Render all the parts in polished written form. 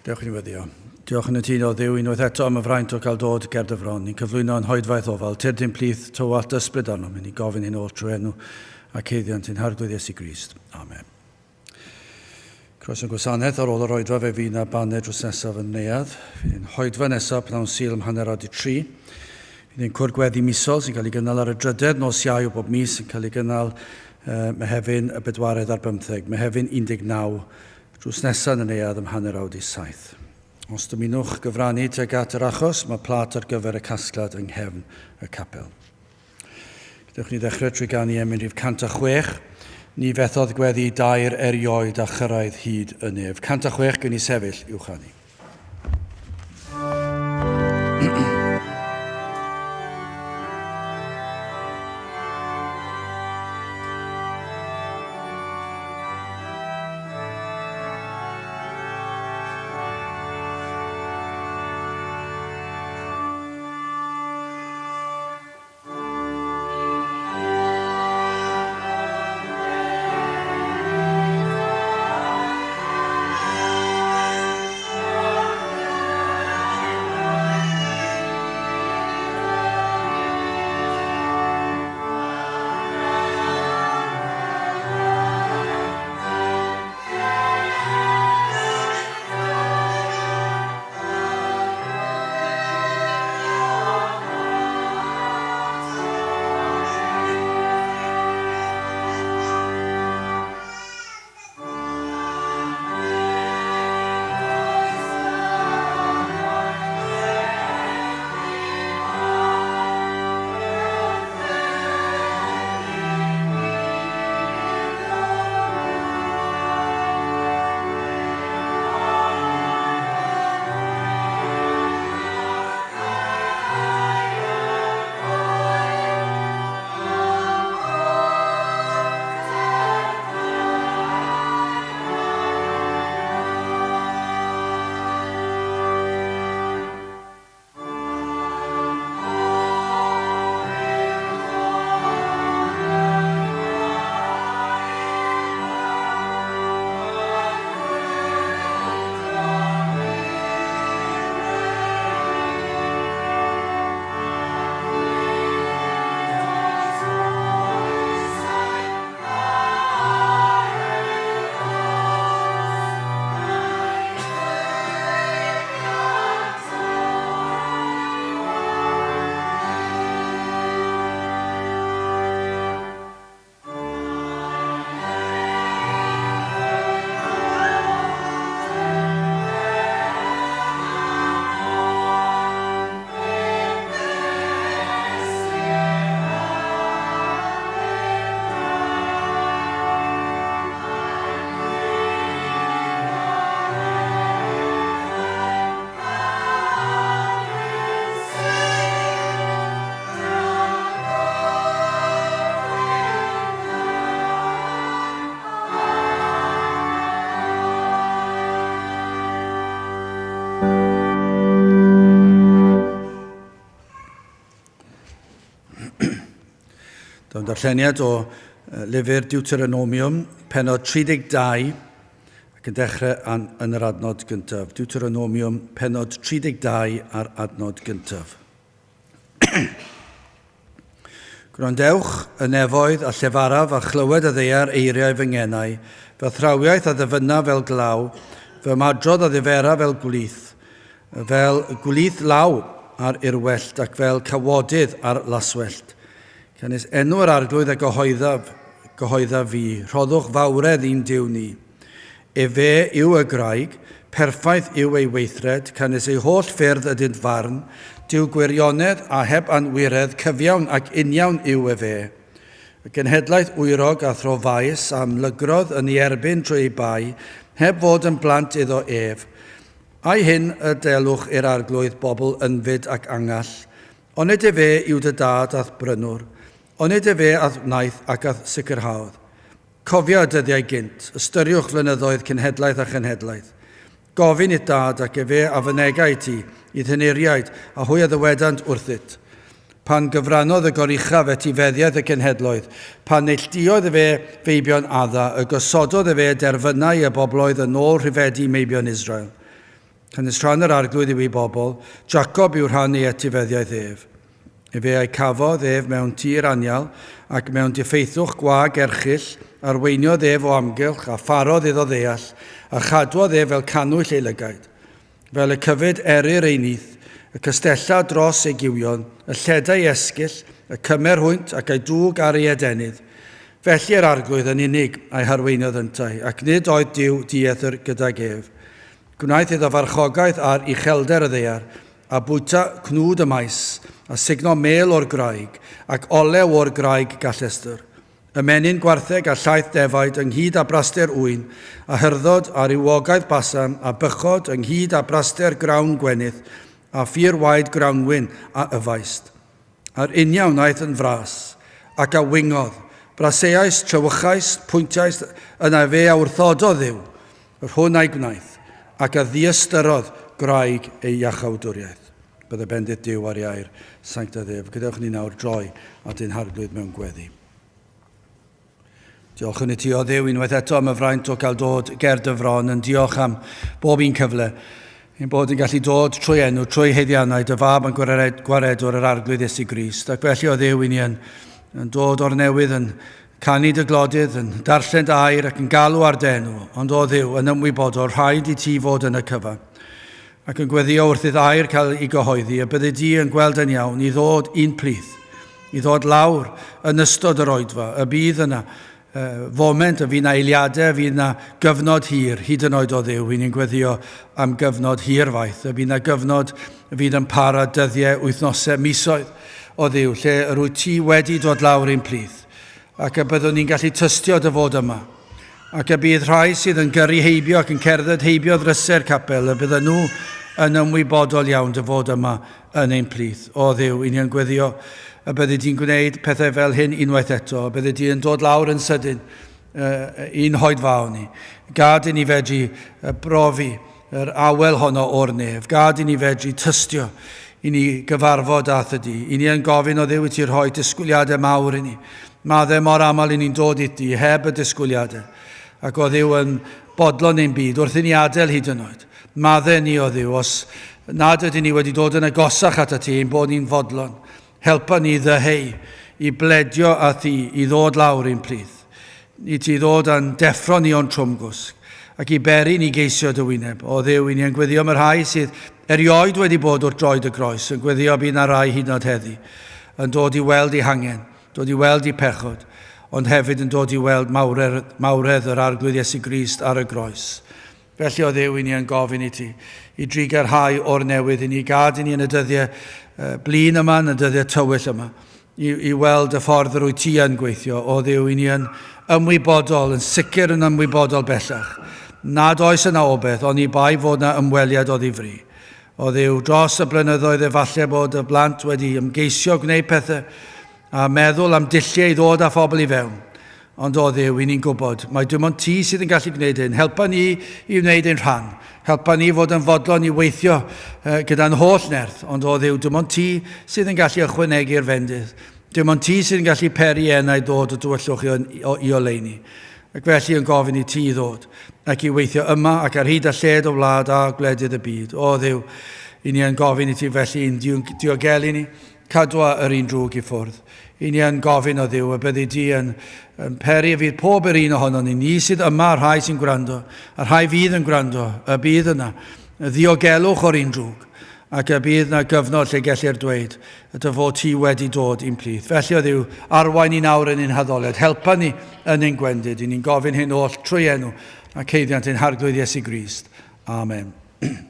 Diolch yn fyddio. Diolch yn y tîn o Dduw unwaith eto am y fraint o gael dod ger dy fron. Ni'n cyflwyno'n hoedfaith ofal. Tyrdyn plith tywallt ysbryd arno. Ni'n gofyn i'n ôl trwy enw a ceiddiant i'n harglwydd Diystyru Crist. Amen. Croes yn gwasanaeth ar ôl yr oedfa fe fi na baned dros nesaf yn neuad. Fydd yn hoedfa nesaf pnawn Sul ym hanner awr 3. Fydd yn cwrdd misol sy'n cael ei gynnal ar y drydedd nos Iau o bob mis sy'n cael ei gynnal Mehefin y 4 ar 15, Mehefin 19, drws nesaf yn neuad ym hanner awr 7. Os dymunwch gyfrannu tuag at yr achos, mae plat ar gyfer y casgliad yng nghefn y capel. Gydewch ni ddechrau trwy ganu rhif 106, ni fethodd gweddi dair erioed a chyrraedd hyd y nef. 106 gyn ni sefyll i'w chanu. Dawn darlleniad o lyfr Deuteronomium, pennod 32, ac yn dechrau yn yr adnod gyntaf. Deuteronomium, pennod 32 ar adnod gyntaf. Gwrandewch y nefoedd a llefaraf a chlywed y ddeiar eiriau fy ngenau, fy thrawiaeth a ddyfyna fel glaw, fy madrodd a ddifera fel gwlith law ar urwellt ac fel cawodydd ar laswellt. Canis enw yr arglwydd a gyhoedda fi, rhoddwch fawredd i'n diw ni. Fe yw y graig, perffaith yw ei weithred, canis ei holl ffyrdd ydynt farn, diw gwirionedd a heb anwiredd, cyfiawn ac uniawn yw fe. Y genhedlaeth wyrog a throfais am lygrodd yn ei erbyn trwy ei bai, heb fod yn blant iddo ef. Ai hyn y delwch i'r arglwydd bobl ynfyd ac angall, onid fe yw dy dad ath brynwr, onid fe ath wnaeth ac ath sicrhaodd. Cofia dyddiau gynt, ystyriwch flynyddoedd cynhedlaeth a chynhedlaeth. Gofyn i dad ac fe a fynegau ti, i ddyniriaid a hwy a ddywedant wrthyt. Pan gyfrannodd y gorichaf et i feddiaeth y cenhedloedd, pan neilltiodd fe feibion adda, y gosododd fe derfynau y bobloedd yn ôl rhifedi meibion Israel. Cynnes rhan yr arglwydd i wy bobl, Jacob yw'r rhan ei etifeddiaeth ef. Fe ei cafodd ef mewn tir anial ac mewn diffeithwch gwag erchill, arweiniodd ef o amgylch a pharodd iddo ddeall, a chadwodd ef fel canwyll ei lygaid. Fel y cyfyd eryr ei nith, y cystella dros ei giwion, y lledau esgyll, y cymer hwynt ac ei dŵg ar ei edenydd. Felly yr arglwydd yn unig a'i harweiniodd yntau, ac nid oedd Duw diethyr gydag ef. Gwnaeth iddo farchogaeth ar uchelder y ddear, a bwyta cnwd y maes, a signo mel o'r graig, ac olew o'r graig gallestr. Ymenyn gwartheg a llaeth defaid ynghyd â braster wyn, a hyrddod ar rywogaeth basam, a bychod ynghyd â braster grawn gwenydd, a ffyr waed grawnwyn a yfaist. A'r uniaw wnaeth yn fras, ac a wingodd, braseais, trywychais, pwyntiais, yna fe a wrthododd ddiw, yr hwn a'i gwnaeth, ac a ddiastyrodd graig ei iachawdwriaeth. Bydde bendith Duw ar iair, sancta ddef. Gydewch ni nawr droi at ein harglwydd mewn gweddi. Diolch yn i ti o Dduw unwaith eto am y fraint o gael dod ger dy fron, yn diolch am bob un cyfle, ein bod yn gallu dod trwy enw, trwy heddiannau, dy fab yn gwaredwr yr arglwydd Diystyru Crist. Ac felly o Dduw i ni yn dod o'r newydd, yn canu dy glodydd, yn darllen dy air ac yn galw ar denw, ond o Dduw yn ymwybodol rhaid i ti fod yn y cyfan. Ac yn gweddio wrth iddo air cael ei gyhoeddi, a bydde di yn gweld yn iawn i ddod un plith, i ddod lawr yn ystod yr oedfa, y bydd yna foment, y fydd yna eiliadau, fydd yna gyfnod hir, hyd yn oed o Dduw, i ni'n gweddio am gyfnod hir faith, y bydd yna gyfnod fydd yn para dyddiau, wythnosau, misoedd o Dduw, lle rwy ti wedi dod lawr un plith, ac y byddwn ni'n gallu tystio dy fod yma. Ac y bydd rhai sydd yn gyrru heibio ac yn cerdded heibio ddrysau'r capel, y bydden nhw yn ymwybodol iawn dy fod yma yn ein plith. O Dduw, i ni yn gweddio, y bydde di'n gwneud pethau fel hyn unwaith eto, y bydde di'n dod lawr yn sydyn, un hoed faw ni. Gad i ni fedru brofi yr awel honno o'r nef, gad i ni fedru tystio, i ni gyfarfod ath ydi, i ni yn gofyn o Dduw i ti rhoi disgwyliadau mawr i ni. Maddau mor aml i ni'n dod i ti, heb y disgwyliadau. Ac o Dduw yn bodlon ein byd, wrth i ni adael hyd yn oed. Maddau ni o Dduw, os nad ydyn ni wedi dod yn agosach at y ti, ein bod ni'n fodlon. Helpa ni ddeheu, i bledio a thi, i ddod lawr ein plith. I ti ddod yn deffro ni o'n trwmgwsg, ac i beri ni geisio dy wyneb. O Dduw, i ni yn gweddio am yr rhai sydd erioed wedi bod wrth droed y groes, yn gweddio bydd na rai hyd yn oed heddi, yn dod i weld i hangen, dod i weld i pechod, ond hefyd yn dod i weld mawredd yr arglwydd Diystyru Crist ar y groes. Felly o Dduw, i ni yn gofyn i ti, i drigarhau o'r newydd, i ni gad i ni yn y dyddiau blin yma, yn y dyddiau tywyll yma, i weld y ffordd yr wyt ti yn gweithio. O Dduw, i ni yn ymwybodol, yn sicr yn ymwybodol bellach. Nad oes yna obeth, ond i bai fod yna ymweliad o ddifri. O Dduw, dros y blynyddoedd efallai bod y blant wedi ymgeisio gwneud pethau, a meddwl am dilliau i ddod â phobl i fewn. Ond o Dduw, i ni'n gwybod, mae dim ond ti sydd yn gallu gwneud hyn. Helpa ni i wneud ein rhan. Helpa ni fod yn fodlon i weithio gyda'n holl nerth. Ond o Dduw, dim ond ti sydd yn gallu ychwanegu'r fendydd. Dim ond ti sydd yn gallu peri enau dod o dywyllwch i oleini. Ac felly yn gofyn i ti i ddod, ac i weithio yma ac ar hyd a lled o wlad a gwledydd y byd. O Dduw, i ni yn gofyn i ti felly yn diogelu ni, cadwa yr un drwg i ffwrdd. I ni yn gofyn o Dduw, y byddi di yn peri y fydd pob yr un ohono ni sydd yma, a'r rhai sy'n gwrando, a'r rhai fydd yn gwrando, y bydd yna, y ddiogelwch o'r un drwg, ac y bydd yna gyfnod lle gellir dweud, y dy fod ti wedi dod i'n plith. Felly o Dduw, arwain ni nawr yn ein haddoliad, helpa ni yn ein gwendid, i ni'n gofyn hyn oll trwy enw, ac heiddiant ein harglwydd Diystyru Crist. Amen. Yes.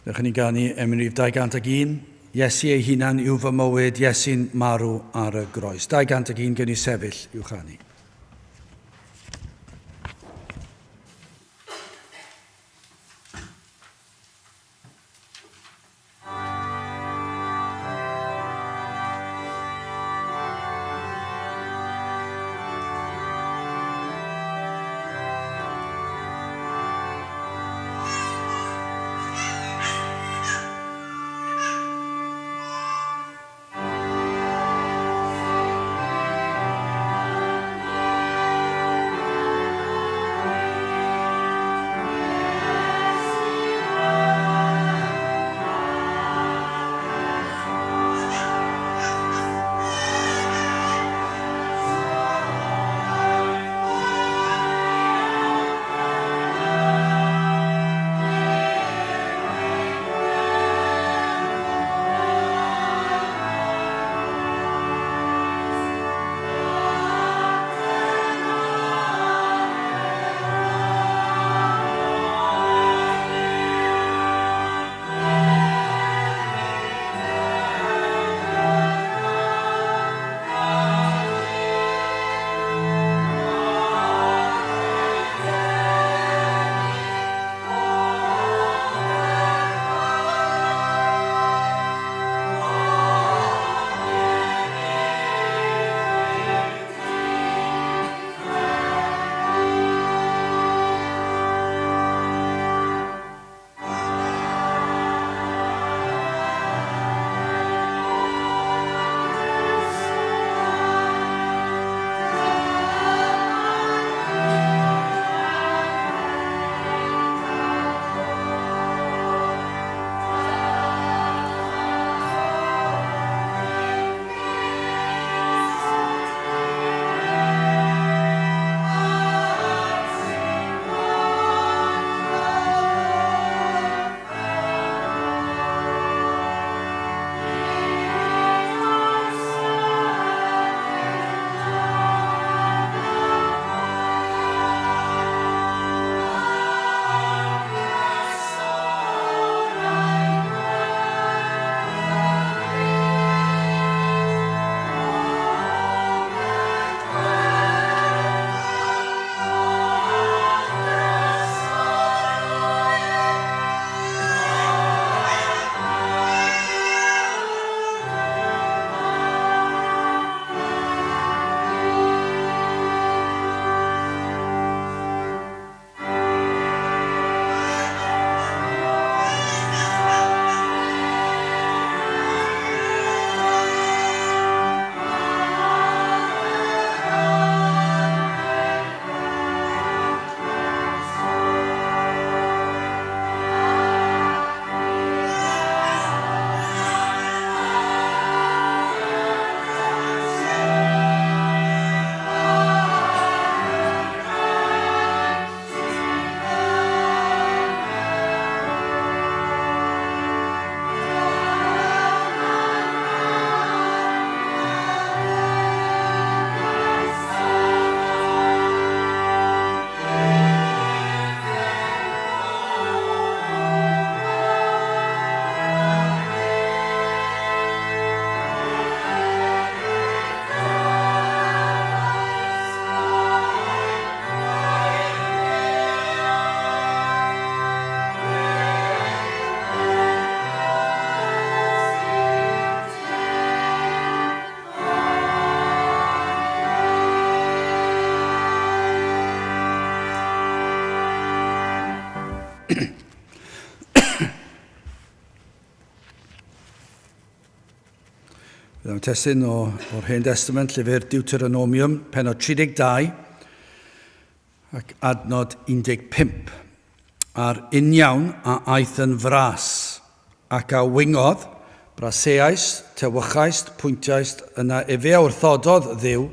Rydych ni ganu Emynau 201, Iesu ei hunan yw fy mywyd, Iesu'n marw ar y groes. 201 gen i sefyll i'w chanu. Byddai'n testyn o'r Hen Testament, llyfr Deuteronomium, pennod 32, ac adnod 15. A'r uniawn a aeth yn fras, ac a wingodd, braseais, tewychais, pwyntiais, yna efe a wrthododd ddiw,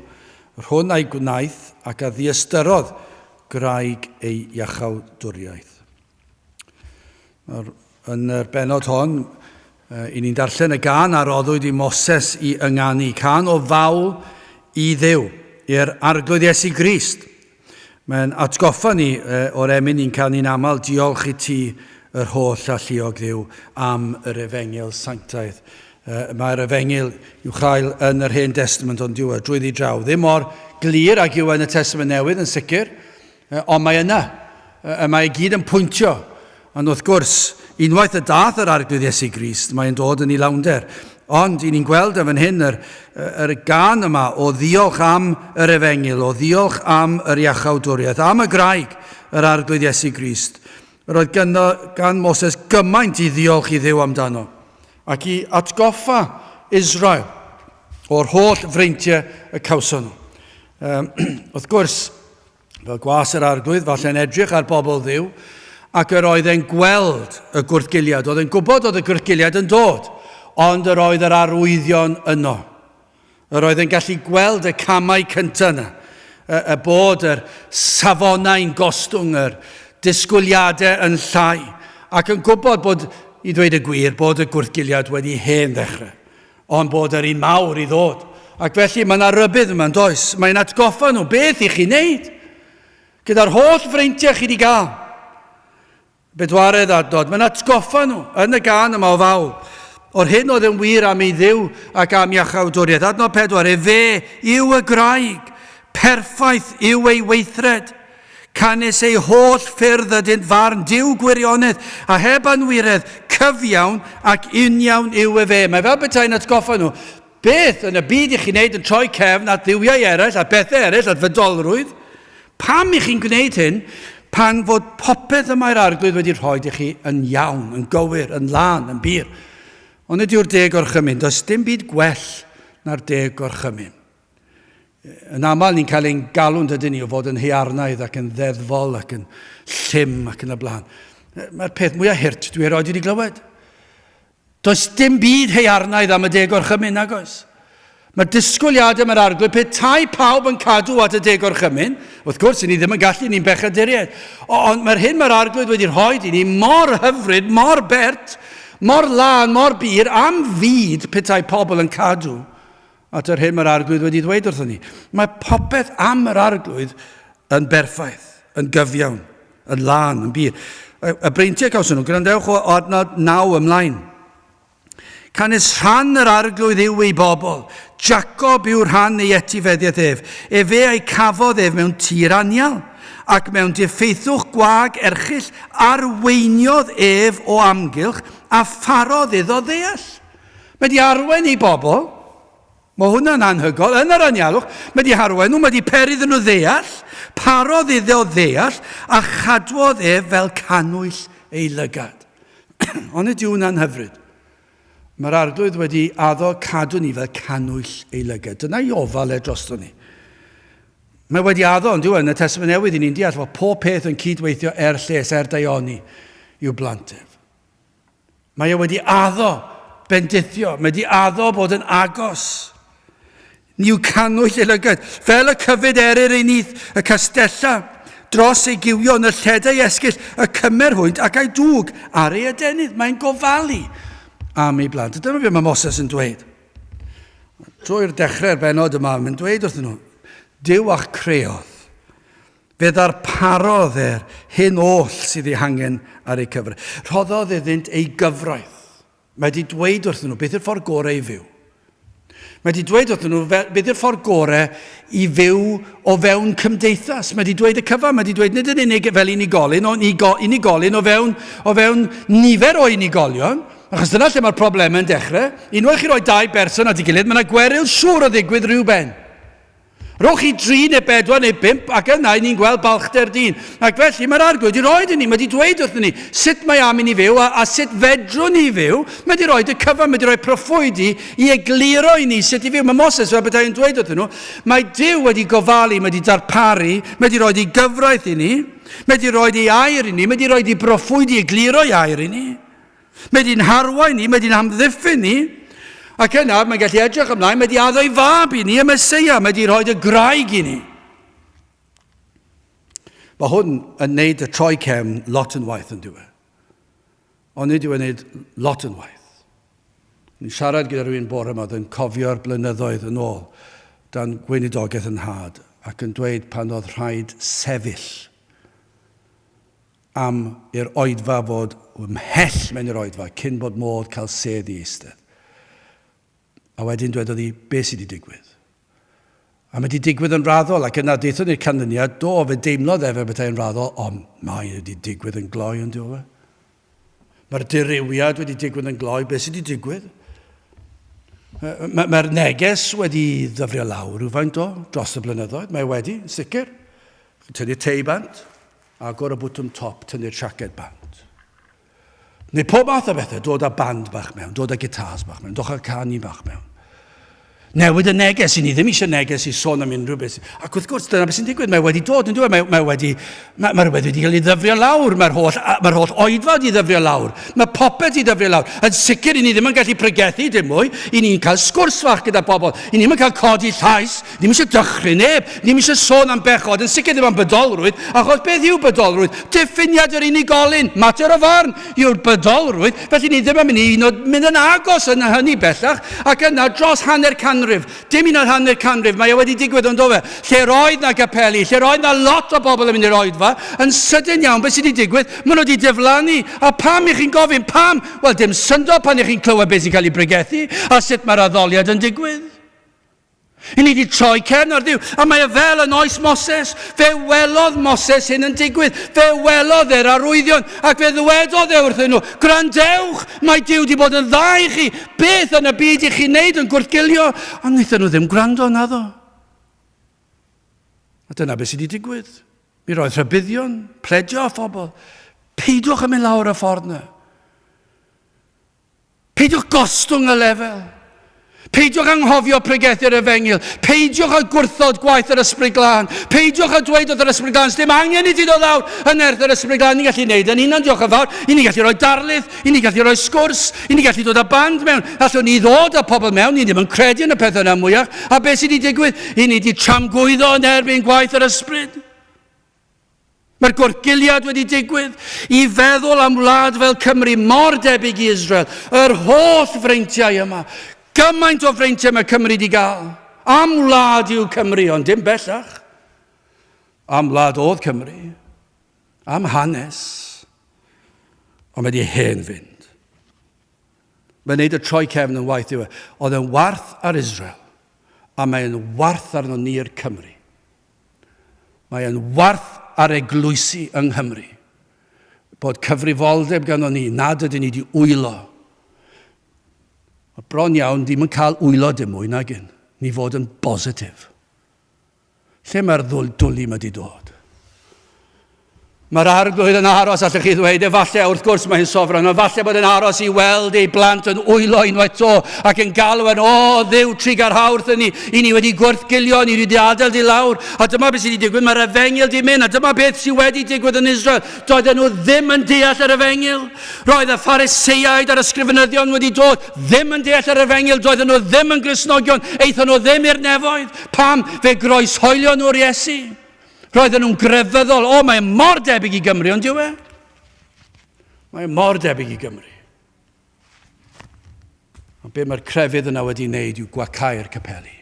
rhwn a'i gwnaeth, ac a ddiastyrodd graig ei iachawdwriaeth. Yn yr benod hon, i ni'n darllen y gan a roddwyd i Moses i ynganu, can o fawl i ddiw, i'r arglwydd Diystyru Crist. Mae'n atgoffa ni o'r emyn ni'n canu'n aml, diolch i ti yr holl alluog ddiw am yr efengil sanctaidd. Mae'r efengil i'w chael yn yr Hen Testament ond diwedd drwy ddi draw. Ddim mor glir ag yw yn y Testament Newydd yn sicr, ond mae yna. Mae gyd yn pwyntio. Ond wrth gwrs, unwaith y dath yr arglwydd Iesu Grist, mae'n dod yn ei lawnder. Ond, i ni'n gweld yn hyn yr gan yma o ddiolch am yr efengil, o ddiolch am yr iachawdwriaeth, am y graig yr arglwydd Iesu Grist. Roedd gan Moses gymaint i ddiolch i Dduw amdano, ac i atgoffa Israel o'r holl freintiau y cawson nhw. Wrth gwrs, fel gwas yr arglwydd, falle'n edrych ar bobl Dduw, ac yr oedd e'n gweld y gwrthgiliad. Oedd e'n gwybod oedd y gwrthgiliad yn dod, ond yr oedd yr arwyddion yno. Yr oedd e'n gallu gweld y camau cyntaf yna, y bod yr safonau'n gostwng, yr disgwyliadau yn llai, ac yn gwybod bod, i ddweud y gwir, bod y gwrthgiliad wedi hen ddechrau, ond bod yr un mawr i ddod. Ac felly mae yna rybydd yma'n does. Mae'n atgoffa nhw, beth i chi wneud? Gyda'r holl freintiau chi wedi gael. Bedwaredd adnod, mae'n atgoffa nhw yn y gan yma o fawl. O'r hyn oedd yn wir am ei ddiw ac am iachawdwriaeth. Adnod 4, fe yw y graig, perffaith yw ei weithred. Canis ei holl ffyrdd ydynt farn diw gwirionedd a heb anwiredd, cyfiawn ac uniawn yw e fe. Mae fel betai'n atgoffa nhw, beth yn y byd i chi wneud yn troi cefn at ddiwiau eraill, at bethau eraill, at fydolrwydd? Pam i chi'n gwneud hyn pan fod popeth yma'r arglwydd wedi rhoi i chi yn iawn, yn gywir, yn lan, yn bir? Ond ydy'r deg orchymyn, does dim byd gwell na'r deg orchymyn. Yn aml ni'n cael ein galw'n dydyn ni o fod yn hearnaidd ac yn ddeddfol ac yn llym ac yn y blaen. Mae'r peth mwyaf hirt dwi erioed wedi glywed. Does dim byd hearnaidd am y deg orchymyn nag oes. Mae'r disgwyliadau mae'r arglwydd, petai pawb yn cadw at y deg orchymyn, wrth gwrs, ni ddim yn gallu ni'n bechaduriaid. Ond mae'r hyn mae'r arglwydd wedi rhoi i ni mor hyfryd, mor bert, mor lan, mor bir, am fyd petai pobl yn cadw at yr hyn mae'r arglwydd wedi dweud wrthyn ni. Mae popeth am yr arglwydd yn berffaith, yn gyfiawn, yn lan, yn bir. Y breintiau gawson nhw, gwrandewch o adnod 9 ymlaen. Canis rhan yr arglwydd yw ei bobl. Jacob yw'r rhan ei etifeddiaeth ef. Fe ei cafodd ef mewn tir anial, ac mewn diffeithwch gwag erchill arweiniodd ef o amgylch a pharodd iddo ddeall. Mae di arwen ei bobl, mae hwnna'n anhygol, yn yr anialwch, mae di harwen nhw, mae di perydd nhw ddeall, parodd iddo ddeall, a chadwodd ef fel canwyll ei lygad. Ond ydy hwnna'n hyfryd. Mae'r arglwydd wedi addo cadw ni fel canwyll ei lygad. Dyna i ofal drosto ni. Mae wedi addo, ond yn y Testament Newydd i ni'n deall fod pob peth yn cydweithio lles, daioni i'w blantef. Mae wedi addo bendithio, mae wedi addo bod yn agos. Ni yw canwyll ei lygad. Fel y cyfyd eryr ei nith, y castella, dros ei giwio yn y lledau esgyll, y cymerhwynt ac ei dŵg ar ei adenydd. Mae'n gofalu am ei blant. Dyna beth mae Moses yn dweud. Drwy'r dechrau'r benod yma, mae'n dweud wrthyn nhw, Duw a'ch creodd, fe ddarparodd hyn oll sydd ei hangen ar ei cyfr. Rhoddodd iddynt ei gyfraith. Mae wedi dweud wrthyn nhw, beth yw'r ffordd gorau i fyw. Mae wedi dweud wrthyn nhw, beth yw'r ffordd gorau i fyw o fewn cymdeithas. Mae wedi dweud y cyfan, mae wedi dweud nid yn unig fel unigolyn, ond unigolyn o fewn nifer o unigolion. Achos dyna lle mae'r problemau yn dechrau. Unwaith chi roi 2 berson at ei gilydd, mae yna gweryl siŵr o ddigwydd rhywben. Rowch chi 3 neu 4 neu 5, ac yna ni'n gweld balchder dyn. Ac felly mae'r arglwydd wedi rhoi i ni, mae wedi dweud wrthyn ni sut mae am i ni fyw a sut fedrwn ni fyw. Mae wedi rhoi y cyfan, mae wedi rhoi proffwydi i egluro i ni sut i fyw. Mae Moses fel beth yn dweud wrthyn nhw, mae Duw wedi gofalu, mae wedi darparu, mae wedi rhoi ei gyfraith i ni, mae wedi rhoi ei air i ni, mae wedi rhoi ei proffwydi i egluro i air i ni. Mae wedi'n harwain ni, mae wedi'n amddiffyn ni, ac yna mae'n gallu edrych ymlaen, mae wedi addo ei fab i ni, y Meseia, mae wedi rhoi y graig i ni. Mae hwn yn neud y troi cefn lot yn waith yn diwedd. Ond nid yw yn neud lot yn waith. Ni'n siarad gyda rhywun bore yma yn cofio'r blynyddoedd yn ôl dan gweinidogaeth yn had ac yn dweud pan oedd rhaid sefyll am i'r oedfa fod ymhell mewn i'r oedfa, cyn bod modd cael sedd i eistedd. A wedyn dwedodd hi, beth sydd wedi digwydd? A mae wedi digwydd yn raddol, ac yna deithon ni'r canlyniad, do, fe deimlodd efe bethau'n raddol, ond mae wedi digwydd yn gloi yn diwedd. Mae'r dirywiad wedi digwydd yn gloi, beth sydd wedi digwydd? Mae'r neges wedi ddyfrio lawr rhywfaint dros y blynyddoedd, mae wedi, yn sicr. Tynnu'r tei bant, agor y bwtwm top, tynnu'r siaced bant. Neu pob math o bethau, dod â band bach mewn, dod â gitars bach mewn, dod â canu bach mewn. Newid y neges, i ni ddim eisiau neges i sôn am unrhyw beth. Ac wrth gwrs, dyna beth sy'n digwydd, mae wedi dod yn diwedd, mae rhywbeth wedi cael ei ddyfrio lawr, mae'r holl oedfa wedi ddyfrio lawr, mae popeth wedi ddyfrio lawr. Yn sicr, i ni ddim yn gallu pregethu dim mwy, i ni'n cael sgwrs fach gyda bobl, i ni ddim yn cael codi llais, ddim eisiau dychryn neb, ddim eisiau sôn am bechod, yn sicr ddim am bydolrwydd, achos beth yw bydolrwydd? Diffiniad yr unigolyn, mater o farn yw'r bydolrwydd, felly ni ddim yn mynd yn agos yn hynny bellach, ac yna dros hanner canrif, dim un o'r hanner canrif, mae wedi digwydd yn dofe, lle roedd na gapeli, lle roedd na lot o bobl yn mynd i'r oedfa, yn sydyn iawn, beth sydd wedi digwydd, maen nhw wedi diflannu, a pam i chi'n gofyn, pam? Wel, dim syndod pan i chi'n clywed beth sy'n cael ei bregethu, a sut mae'r addoliad yn digwydd. I ni wedi troi cefn ar Dduw, a mae fel yn oes Moses, fe welodd Moses hyn yn digwydd, fe welodd e'r arwyddion, ac fe ddwedodd e wrthyn nhw, gwrandewch, mae Duw wedi bod yn dda i chi, beth yn y byd i chi wneud yn gwrthgilio, ond wnaethon nhw ddim gwrando naddo. A dyna beth sydd wedi digwydd. Mi roedd rhybuddion, pledio a phobl, peidiwch yn mynd lawr y ffordd na. Peidiwch gostwng y lefel. Peidiwch anghofio pregethu'r efengil. Peidiwch a gwrthod gwaith yr ysbryd glân. Peidiwch a dweud oedd yr ysbryd glân. Dim angen i ti ddod lawr yn erth yr ysbryd glân. Ni'n gallu gwneud yn hunan, diolch yn fawr. I ni gallu rhoi darlydd. I ni gallu rhoi sgwrs. I ni gallu dod â band mewn. Allwn ni ddod â pobl mewn. Ni ddim yn credu yn y pethau yna mwyach. A beth sydd wedi digwydd? I ni wedi tramgwyddo yn erbyn gwaith yr ysbryd. Mae'r gwrthgiliad wedi digwydd i feddwl am wlad fel Cymru mor debyg i Israel. Yr holl freintiau yma. Gymaint o freintiau mae Cymru wedi gael. Am wlad yw Cymru, ond dim bellach. Am wlad oedd Cymru. Am hanes. Ond mae wedi hen fynd. Mae'n neud y troi cefn yn waith yw e. Oedd yn warth ar Israel. A mae'n warth arno ni'r Cymru. Mae'n warth ar eglwysi yng Nghymru. Bod cyfrifoldeb ganddo ni, nad ydyn ni wedi wylo. Mae bron iawn ddim yn cael wylo dim mwy nag un. Ni fod yn bositif. Lle mae'r dwli wedi dod? Mae'r arglwydd yn aros, allwch chi ddweud, efallai wrth gwrs mae'n sofran, ond falle bod yn aros i weld ei blant yn wylo unwaith to, ac yn galw yn, Dduw trig ar hawrth yn ni, i ni wedi gwrthgilio, ni wedi adael di lawr, a dyma beth sydd wedi digwydd, mae'r efengil di mynd, a dyma beth sydd wedi digwydd yn Israel. Doedden nhw ddim yn deall yr efengil. Roedd y Phariseiaid a'r ysgrifenyddion wedi dod, ddim yn deall yr efengil, doedden nhw ddim yn Gristnogion, eithon nhw ddim i'r nefoedd. Pam? Fe groeshoelio nhw'r Iesu. Roedden nhw'n grefyddol, mae'n mor debyg i Gymru, ond diw e? Mae'n mor debyg i Gymru. Ond be mae'r crefydd yna wedi wneud yw gwacau'r capeli.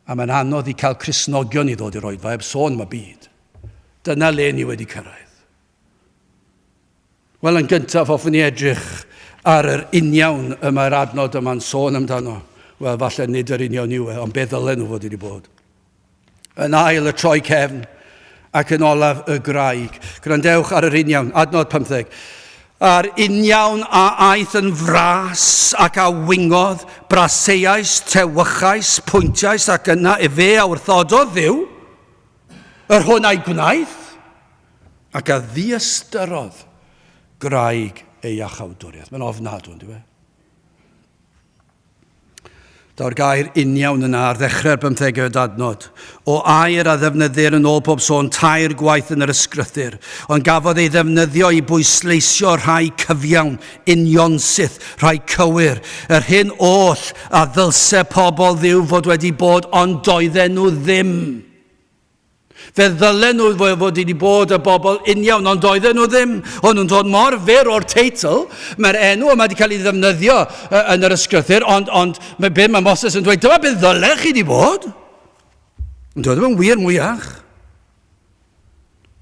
A mae'n anodd i cael Cristnogion i ddod i'r oedfa, heb sôn am y byd. Dyna le ni wedi cyrraedd. Wel, yn gyntaf, hoffwn ni edrych ar yr uniawn y mae'r adnod yma'n sôn amdano. Wel, falle nid yr uniawn yw e, ond beth ddylen nhw fod wedi bod. Yn ail y troi cefn ac yn olaf y graig. Gwrandewch ar yr uniawn, adnod 15. A'r uniawn a aeth yn fras ac a wingodd, braseiais, tewychais, pwyntiais ac yna e fe a wrthododd Dduw, yr hwn a'i gwnaeth, ac a ddiastyrodd graig ei achawdwriaeth. Mae'n ofnadw, ynddo fe? Daw'r gair uniawn yna ar ddechrau'r 15 adnod. O air a ddefnyddir yn ôl pob sôn tair gwaith yn yr ysgrythyr, ond gafodd ei ddefnyddio i bwysleisio rhai cyfiawn, unionsyth, rhai cywir, yr hyn oll a ddylse pobl Dduw fod wedi bod, ond doedden nhw ddim. Fe ddylen nhw fod wedi bod y bobl uniawn, ond doedden nhw ddim. Ond nhw'n dod mor fyr o'r teitl, mae'r enw yma wedi cael ei ddefnyddio yn yr ysgrythyr, ond be mae Moses yn dweud, dyma beth ddylech chi wedi bod. Ond doedd yn wir mwyach.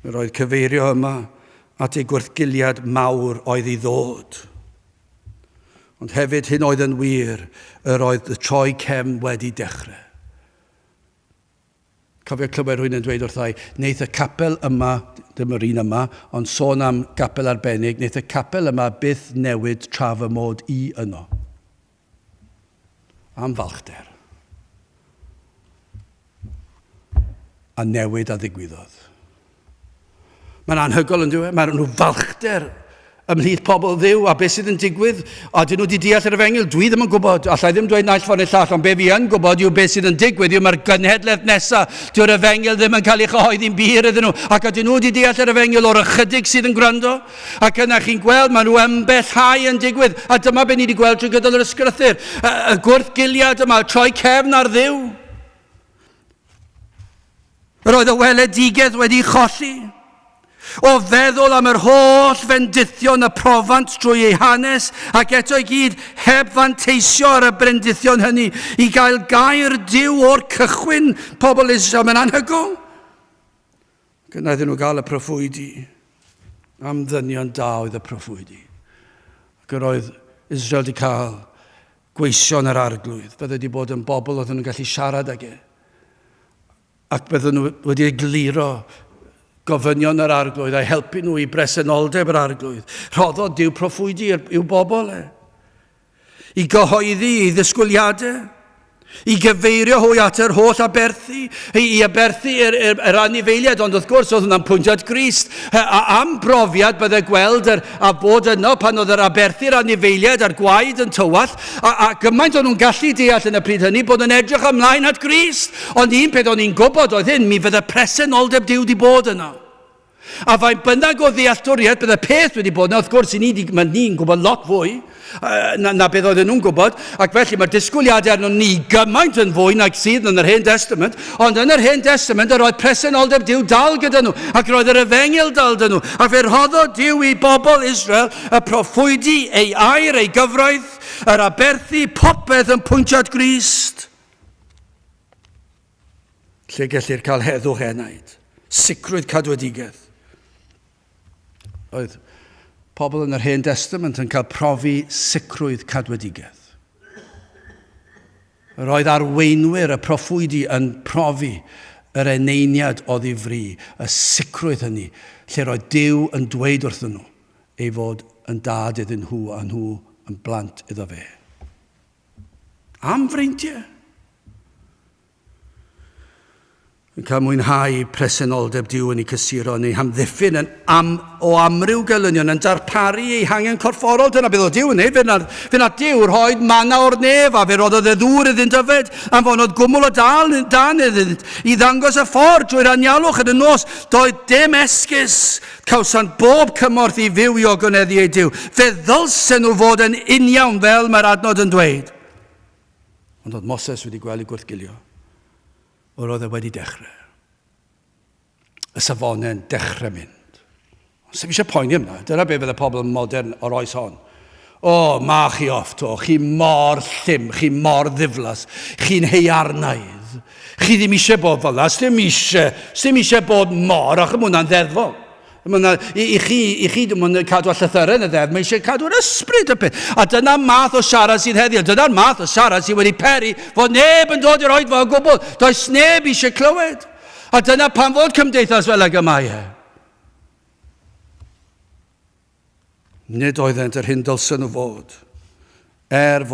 Fe roedd cyfeirio yma at ei gwrthgiliad mawr oedd i ddod. Ond hefyd hyn oedd yn wir, yr oedd y troi cefn wedi dechrau. Cofio clywed rhywun yn dweud wrthai, wneith y capel yma, dim yr un yma, ond sôn am gapel arbennig, wneith y capel yma byth newid tra fy mod i yno. Am falchder. A newid a ddigwyddodd. Mae'n anhygol yn dweud, mae'n nhw falchder ymhlith pobl ddiw a beth sydd yn digwydd, a dyn nhw wedi deall yr efengil, dwi ddim yn gwybod, allai ddim dweud naill ffordd neu llall, ond be fi yn gwybod yw beth sydd yn digwydd, yw mae'r gynhedlaeth nesaf, dyw'r efengil ddim yn cael ei chyhoeddi'n bir iddyn nhw, ac a dyn nhw wedi deall yr efengil o'r ychydig sydd yn gwrando, ac yna chi'n gweld, mae nhw embellhau yn digwydd, a dyma be ni wedi gweld trwy gydol yr ysgrythyr, y gwrthgiliad yma, troi cefn ar ddiw. Roedd y weledigaeth wedi cholli. O feddwl am yr holl fendithion y profant drwy ei hanes, ac eto i gyd heb fanteisio ar y brendithion hynny, i gael gair Duw o'r cychwyn pobl Israel. Mae'n anhygol. Gyna iddyn nhw gael y proffwydi. Am ddynion da oedd y proffwydi. Ac yr oedd Israel wedi cael gweision yr arglwydd. Bydde wedi bod yn bobl oedd nhw'n gallu siarad ag e. Ac bydde nhw wedi egluro gofynion yr arglwydd a'i helpu nhw i bresenoldeb yr arglwydd. Rhoddodd Duw proffwydi i'w bobl i gyhoeddi ei ddisgwyliadau, i gyfeirio hwy at yr holl aberthu, i aberthu yr anifeiliaid, ond wrth gwrs oedd hwnna'n pwynt at Grist. Am brofiad bydde gweld a bod yno pan oedd yr aberthu'r anifeiliaid a'r gwaed yn tywall, a gymaint o'n nhw'n gallu deall yn y pryd hynny bod yn edrych ymlaen at Grist. Ond un peth o'n i'n gwybod oedd hyn, mi fydde presenoldeb Duw wedi bod yno. A fain bynnag o ddealltwriaeth, bydde peth wedi bod yna, wrth gwrs mae ni'n gwybod lot fwy na beth oedden nhw'n gwybod, ac felly mae'r disgwyliadau arno ni gymaint yn fwy nag sydd yn yr Hen Testament, ond yn yr Hen Testament yr oedd presenoldeb Duw dal gyda nhw, ac roedd yr efengil dal gyda nhw, a fe rhoddodd Duw i bobl Israel y proffwydi, ei air, ei gyfraith, yr aberthu, popeth yn pwyntio at Grist. Lle gellir cael heddwch enaid, sicrwydd cadwedigaeth. Oedd pobl yn yr Hen Testament yn cael profi sicrwydd cadwedigaeth. Yr oedd arweinwyr y proffwydi yn profi yr eneiniad o ddifri, y sicrwydd hynny, lle roedd Duw yn dweud wrthyn nhw ei fod yn dad iddyn nhw a nhw yn blant iddo fe. Am freintiau. Yn cael mwynhau presenoldeb Duw yn ei cysuro neu hamddiffyn o amryw gelynion yn darparu ei hangen corfforol. Dyna beth o Duw yn ei. Fe na Duw rhoed manna o'r nef a fe roddodd y ddŵr iddynt yfed am fod oedd gwmwl o dan iddynt i ddangos y ffordd drwy'r anialwch yn y nos. Doedd dim esgus cawsan bob cymorth i fyw i ogoneddu ei Duw. Fe ddylsen nhw fod yn uniawn fel mae'r adnod yn dweud. Ond oedd Moses wedi gweld i gwrthgilio. O'r oedd e wedi dechrau. Y safonau'n dechrau mynd. Os ydym eisiau poeni yma, dyna be fydd y pobl modern o'r oes hon. O, ma chi off to, chi mor llym, chi mor ddiflas, chi'n heiarnaidd. Chi ddim eisiau bod fel yna, ddim eisiau bod mor, ac yn hwnna'n ddeddfol. I chi dim ond cadw a llythyrau yn y ddeddf, mae eisiau cadw'r ysbryd y peth. A dyna math o siarad sydd heddiw. Dyna'r math o siarad sydd wedi peri fod neb yn dod i'r oed fel gwbl. Does neb eisiau clywed. A dyna pan fod cymdeithas fel ag yma e. Nid oeddent yr hyn dylsyn nhw fod.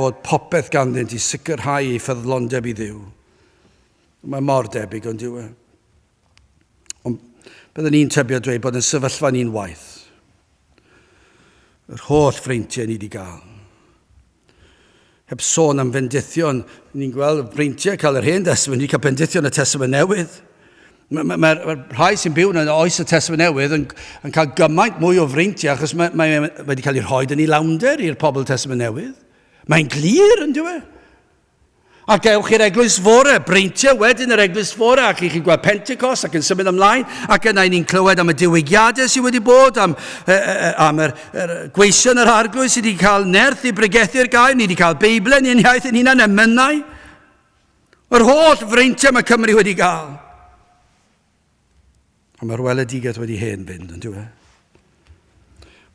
Fod popeth ganddynt i sicrhau ei ffyddlondeb i Dduw. Mae mor debyg ond yw e. Byddwn ni'n tybio dweud bod yn sefyllfa ni'n waith. Yr holl freintiau ni wedi gael. Heb sôn am fendithion, ni'n gweld freintiau cael yr Hen Testament, ni'n cael bendithion y Testament Newydd. Mae'r rhai sy'n byw yn oes y Testament Newydd yn cael gymaint mwy o freintiau achos mae wedi cael ei rhoed yn ei lawnder i'r pobl Testament Newydd. Mae'n glir yn dweud. A gewch i'r eglwys fore, breintiau wedyn yr eglwys fore, ac i chi gweld Pentecost ac yn symud ymlaen, ac yna ni'n clywed am y diwygiadau sydd wedi bod, am yr gweision yr arglwydd sydd wedi cael nerth i bregethu'r gair, ni wedi cael Beiblau, ni'n iaith yn hunan emynau. Yr holl freintiau mae Cymru wedi cael. A mae'r weledigaeth wedi hen fynd, yn dweud.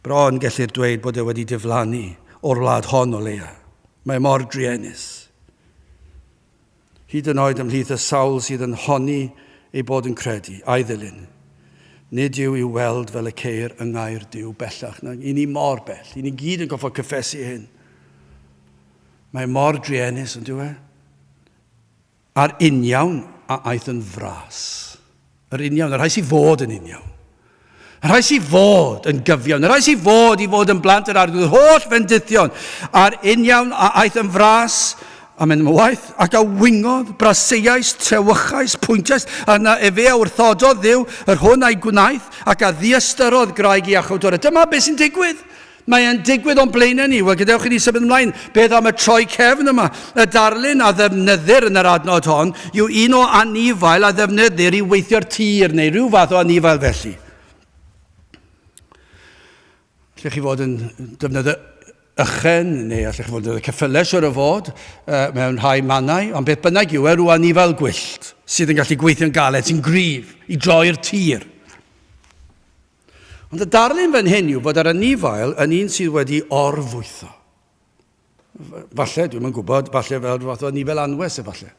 Bron gellir dweud bod e wedi diflannu o'r wlad hon o leia. Mae mor druenus. Hyd yn oed ymhlith y sawl sydd yn honni ei bod yn credu, a'i ddilyn. Nid yw i'w weld fel y ceir yng ngair Duw bellach. I ni mor bell. I ni gyd yn goffo cyffesu hyn. Mae mor druenus yn dweud. A'r uniawn a aeth yn fras. Yr uniawn, yr rhai sy'n fod yn uniawn. Yr rhai sy'n fod yn gyfiawn. Yr rhai sy'n fod i fod yn blant yr arglwydd. Holl fendithion. A'r uniawn a aeth yn fras. Amen, mae waith, ac a wingodd, braseiais, trewychais, pwyntais, a na efe a wrthododd ddiw, yr hwn a'i gwnaeth, ac a ddiastyrodd graig i achawdora. Dyma beth sy'n digwydd. Mae e'n digwydd o'n blaenau ni. Wel, gadewch i ni symud ymlaen, beth am y troi cefn yma. Y darlun a ddefnyddir yn yr adnod hon, yw un o anifail a ddefnyddir i weithio'r tir, neu rhyw fath o anifail felly. Lle chi fod yn defnyddio ychen, neu allech fod yn ceffylau siwr o fod mewn rhai mannau, ond beth bynnag yw rhyw anifail gwyllt sydd yn gallu gweithio'n galed, sy'n gryf i droi'r tir. Ond y darlun fan hyn yw bod yr anifail yn un sydd wedi orfwytho. Falle, dwi'n yn gwybod, falle fel fath o anifail anwes efallai.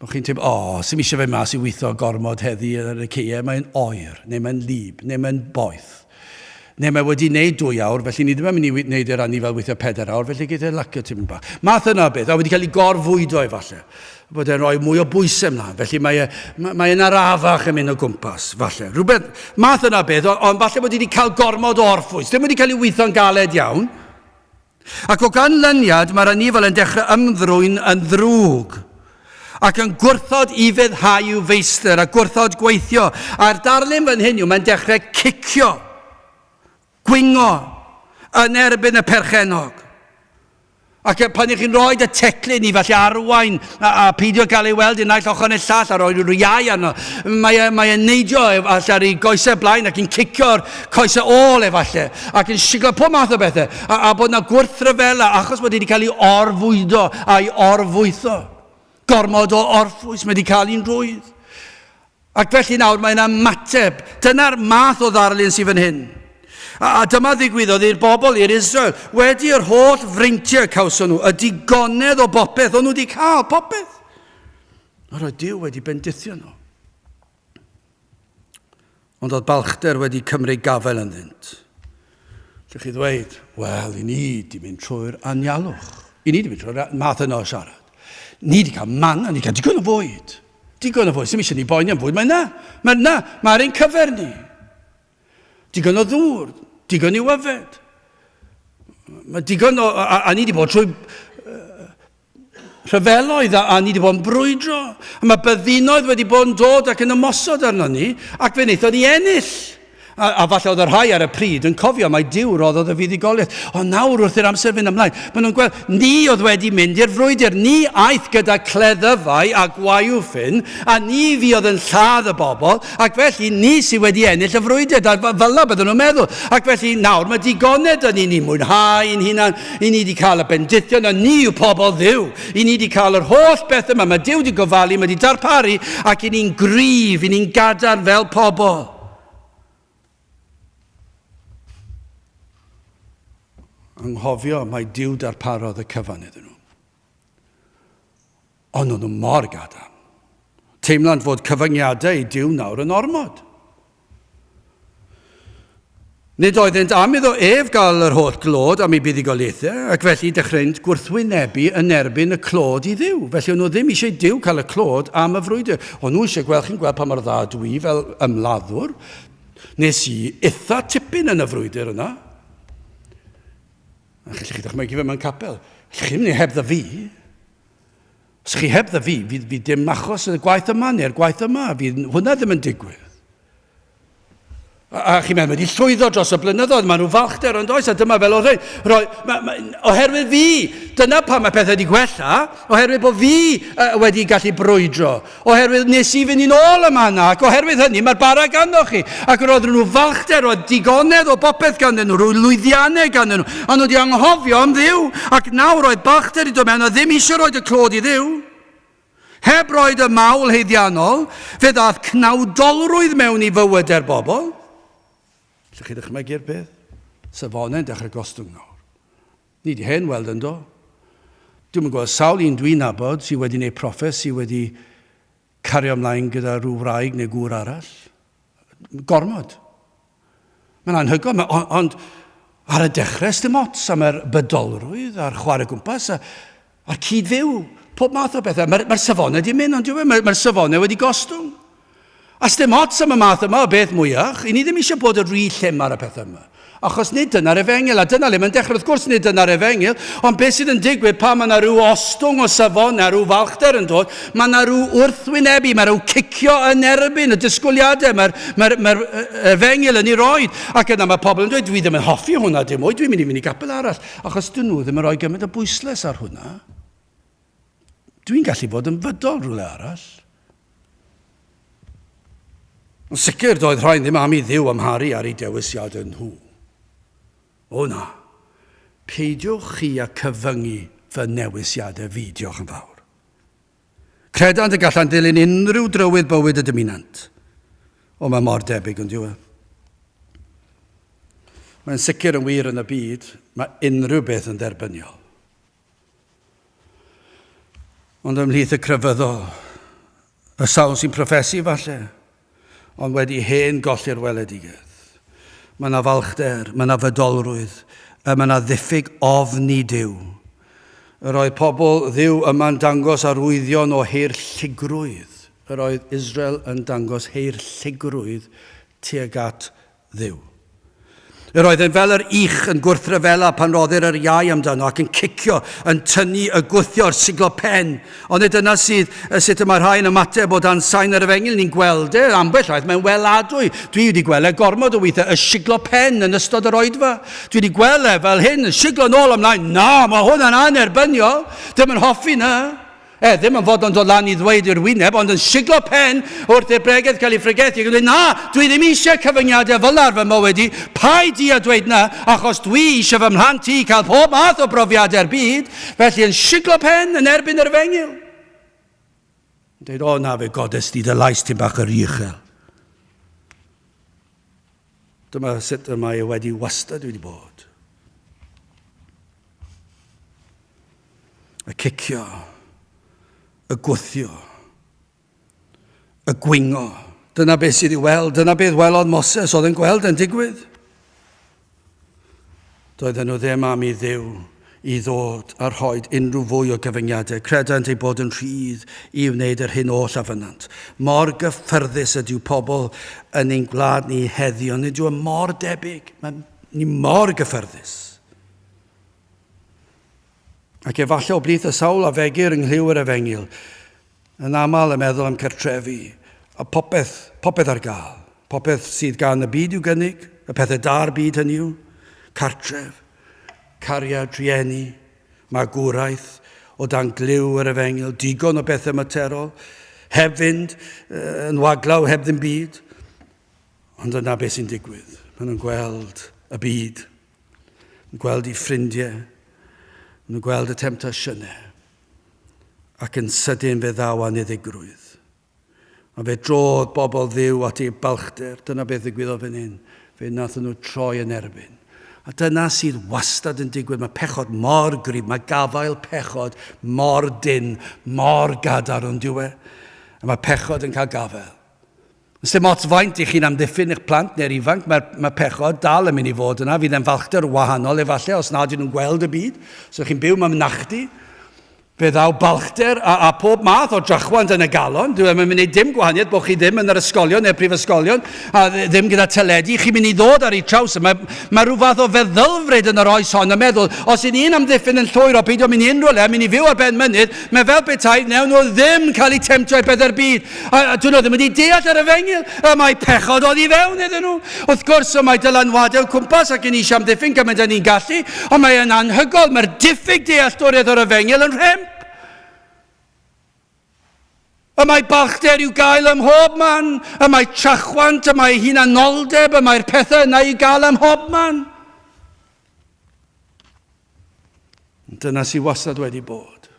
Bod chi'n teimlo, sy'n eisiau fe mas i weithio gormod heddi yn y ceia, mae'n oer, neu mae'n lib, neu mae'n boeth. Neu mae wedi gwneud 2 awr, felly ni ddim yn mynd i wneud yr anifail weithio 4 awr, felly gyda'r lacio tipyn bach. Math yna beth, a wedi cael ei gorfwydo efallai. Bod e'n rhoi mwy o bwysau ymlaen, felly mae'n arafach yn mynd o gwmpas, falle. Rhywbeth, math yna beth, ond falle bod wedi cael gormod o orffwys, ddim wedi cael ei weithio'n galed iawn. Ac o ganlyniad, mae'r anifail yn dechrau ymddrwy'n yn ddrwg. Ac yn gwrthod i feddhau i'w feistr, a gwrthod gweithio. A'r darlun fan hyn yw, mae'n dechrau cicio. Gwingo yn erbyn y perchenog. Ac pan ych chi'n rhoi y teclyn i falle arwain a peidio gael ei weld yn naill ochr neu llall a rhoi rhyw iau arno, mae'n neidio ar ei goesau blaen ac yn cicio'r coesau ôl efallai ac yn siglo pob math o bethau a bod yna gwrthryfel achos bod wedi cael ei orfwydo a'i orfwytho. Gormod o orffwys mae wedi cael ei'n rwydd. Ac felly nawr mae'n ymateb. Dyna'r math o ddarlun sydd fan hyn. A dyma ddigwyddodd i'r bobl, i'r Israel, wedi yr holl freintiau cawson nhw, y digonedd o bopeth, o'n nhw wedi cael popeth. A roedd Duw wedi bendithio nhw. Ond oedd balchder wedi cymryd gafel yn ddynt. Lle chi ddweud, wel, i ni di mynd trwy'r anialwch. I ni di mynd trwy'r math yno o siarad. Ni di cael manna, ni di cael digon o fwyd. Digon o fwyd, sy'n eisiau ni boeni am fwyd, mae'r ein cyfer ni. Digon o ddŵr, digon i wyfed. Mae digon o, a ni wedi bod trwy rhyfeloedd a ni wedi bod yn brwydro. A mae byddinoedd wedi bod yn dod ac yn ymosod arno ni, ac fe wnaethon ni ennill. A falle oedd yr rhai ar y pryd yn cofio mai Duw roddodd y fuddugoliaeth. Ond nawr wrth i'r amser fynd ymlaen, maen nhw'n gweld, ni oedd wedi mynd i'r frwydr. Ni aeth gyda cleddyfau a gwaywffyn, a ni fi oedd yn lladd y bobl, ac felly ni sydd wedi ennill y frwydr. Fel na bydden nhw'n meddwl. Ac felly nawr mae digonedd yn ni mwynhau ein hunan, i ni wedi cael y bendithion, a ni yw pobl Dduw. I ni wedi cael yr holl beth yma. Mae Duw wedi gofalu, mae wedi darparu, ac i ni'n gryf, i ni'n gadar fel pobl. Anghofio mae Duw darparodd y cyfan iddyn nhw. Ond nhw mor gadarn. Teimlad fod cyfyngiadau i Duw nawr yn ormod. Nid oeddent am iddo ef gael yr holl glod am ei buddugoliaethau, ac felly dechreunt gwrthwynebu yn erbyn y clod i Dduw. Felly o'n nhw ddim eisiau Duw cael y clod am y frwydr. O'n nhw eisiau chi'n gweld pa mor dda dwi fel ymladdwr, nes i eitha tipyn yn y frwydr yna. A chi ddechmygu fe mewn capel. Chi ddim yn heb dda fi. Os chi heb dda fi ddim achos y gwaith yma neu'r gwaith yma. Hwna ddim yn digwydd. A chi'n meddwl, wedi llwyddo dros y blynyddoedd, maen nhw falchder ond oes, a dyma fel o oherwydd fi, dyna pa mae pethau wedi gwella, oherwydd bod fi wedi gallu brwydro, oherwydd nes i fynd i'n ôl yma yna, ac oherwydd hynny, mae'r bara ganddo chi, ac roedden nhw falchder, roedd digonedd o bopeth ganddyn nhw, rwy'n lwyddiannau ganddyn nhw, a nhw wedi anghofio am Dduw, ac nawr roedd balchder i dod mewn, a ddim eisiau roed y clod i Dduw. Heb roed y mawl heiddiannol, fe ddaeth cnawdolrwydd mewn i fywydau'r bobl. Lle chi ddechmygu'r peth? Safonau'n dechrau gostwng nawr. Ni di hen weld yn do. Dwi'n gweld sawl un dwi'n nabod sydd wedi gwneud proffes, sydd wedi cario ymlaen gyda rhyw wraig neu gŵr arall. Gormod. Mae'n anhygoel, ond ar y dechrau, dim ots am yr bydolrwydd a'r chwarae gwmpas, a'r cyd-fyw, pob math o bethau. Mae'r safonau wedi mynd, ond mae'r safonau wedi gostwng. A dim ots am y math yma o beth mwyach, i ni ddim eisiau bod y rhy llym ar y pethau yma. Achos nid dyna'r efengil, a dyna le mae'n dechrau, wrth gwrs nid dyna'r efengil, ond beth sydd yn digwydd pan mae yna rhyw ostwng o safon, a rhyw falchder yn dod, mae yna rhyw wrthwynebu, mae rhyw cicio yn erbyn y disgwyliadau, mae'r efengil yn ei roed, ac yna mae pobl yn dweud, dwi ddim yn hoffi hwnna dim mwy, dwi'n mynd i fynd i gapel arall, achos dyn nhw ddim yn rhoi gymaint o bwysles ar hwnna. Dwi'n gallu bod yn fydol rhywle arall. Yn sicr doedd rhaid ddim am I Dduw amharu ar ei dewisiadau nhw. O na, peidiwch chi a cyfyngu fy newisiadau fi, diolch yn fawr. Credant y gallan dilyn unrhyw drywydd bywyd y dymunant. O, mae mor debyg yn diwedd. Mae'n sicr yn wir yn y byd, mae unrhyw beth yn dderbyniol. Ond ymhlith y crefyddol, y sawl sy'n proffesu falle, ond wedi hen golli'r weledigaeth. Mae yna falchder, mae yna fydolrwydd, a mae yna ddiffyg ofni Duw. Yr oedd pobl Dduw yma'n dangos arwyddion o heir llugrwydd. Yr oedd Israel yn dangos heir llugrwydd tuag at Dduw. Yr oedd yn fel yr ich yn gwrthryfela pan roddir yr iau amdano ac yn cicio, yn tynnu y gwthio'r siglo pen. Ond dyna sydd, sut mae'r rhai yn ymateb bod dan sain yr efengil, ni'n gweld ambell aeth, mae'n weladwy. Dwi wedi gweld gormod o weithiau, y siglo pen yn ystod yr oedfa. Dwi wedi gweld fel hyn, y siglo nôl ymlaen. Na, mae hwnna'n anerbyniol. Dim yn hoffi na. Ddim yn fod yn dod lan I ddweud i'r wyneb, ond yn siglo pen wrth i'r bregeth cael ei ffregethu. Na, dwi ddim eisiau cyfyngiadau fel ar fy mywyd I. Paid I a dweud na, achos dwi eisiau fy mhlant I cael pob math o brofiadau'r byd, felly yn siglo pen yn erbyn yr efengil. Dweud, o na fe godes di dy lais ti'n bach yr uchel. Dyma sut yma I wedi wastad wedi bod. Y cicio. Y gwthio, y gwingo. Dyna beth sydd I weld, dyna beth welodd Moses oedd yn gweld yn digwydd. Doedden nhw ddim am I Dduw I ddod a rhoi unrhyw fwy o gyfyngiadau. Credant ei bod yn rhydd I wneud yr hyn oll a fynant. Mor gyffyrddus ydyw pobl yn ein gwlad ni heddiw, ond ydyw mor debyg. Ni mor gyffyrddus. Ac efallai o blith y sawl a fegur yng nghlyw'r efengil, yn aml yn meddwl am cartrefi, a popeth ar gael. Popeth sydd gan y byd i'w gynnig, y pethau da'r byd hynny yw, cartref, cariad, rieni, magwraeth, o dan gliw yr efengil, digon o bethau materol, heb fynd yn waglaw, heb ddim byd. Ond yna beth sy'n digwydd. Maen nhw'n gweld y byd, yn gweld I ffrindiau, yn gweld y temptasiynau ac yn sydyn fe ddaw aniddigrwydd. A fe drodd bobl Dduw at ei balchder. Dyna beth ddigwyddodd fan hyn. Fe nath nhw troi yn erbyn. A dyna sydd wastad yn digwydd. Mae pechod mor gryf. Mae gafael pechod mor dyn, mor gadar yn diwedd. A mae pechod yn cael gafael. Os dim ots faint I chi'n amddiffyn eich plant neu'r ifanc, mae pechod dal yn mynd I fod yna. Fydd e'n falchder wahanol efallai os nad ydyn nhw'n gweld y byd. So chi'n byw mewn nachdi. Fe ddaw balchder a pob math o drachwant yn y galon. Dwi'n mynd I dim gwahaniaeth bod chi ddim yn yr ysgolion neu'r prifysgolion a ddim gyda teledu. Chi'n mynd I ddod ar ei traws. Mae rhyw fath o feddylfryd yn yr oes hon yn meddwl, os y'n un amddiffyn yn llwyr o beidio mynd I unrhyw le, mynd I fyw ar ben mynydd, mae fel bethau newn nhw ddim cael eu temtio I bethau'r byd. A dyn nhw ddim wedi deall ar y fengil, a mae pechod oedd I fewn iddyn nhw. Wrth gwrs, mae dylanwadau o cwmpas ac yn eisiau amddiffyn gymaint ni'n gallu, ond mae yn anhygol, mae'r diffyg dealltwriaeth o'r efengil yn rhemp. Y mae balchder i'w gael ym mhob man, y mae trachwant, y mae hunanoldeb, y mae'r pethau yna I gael ym mhob man. Dyna sy'n wastad wedi bod.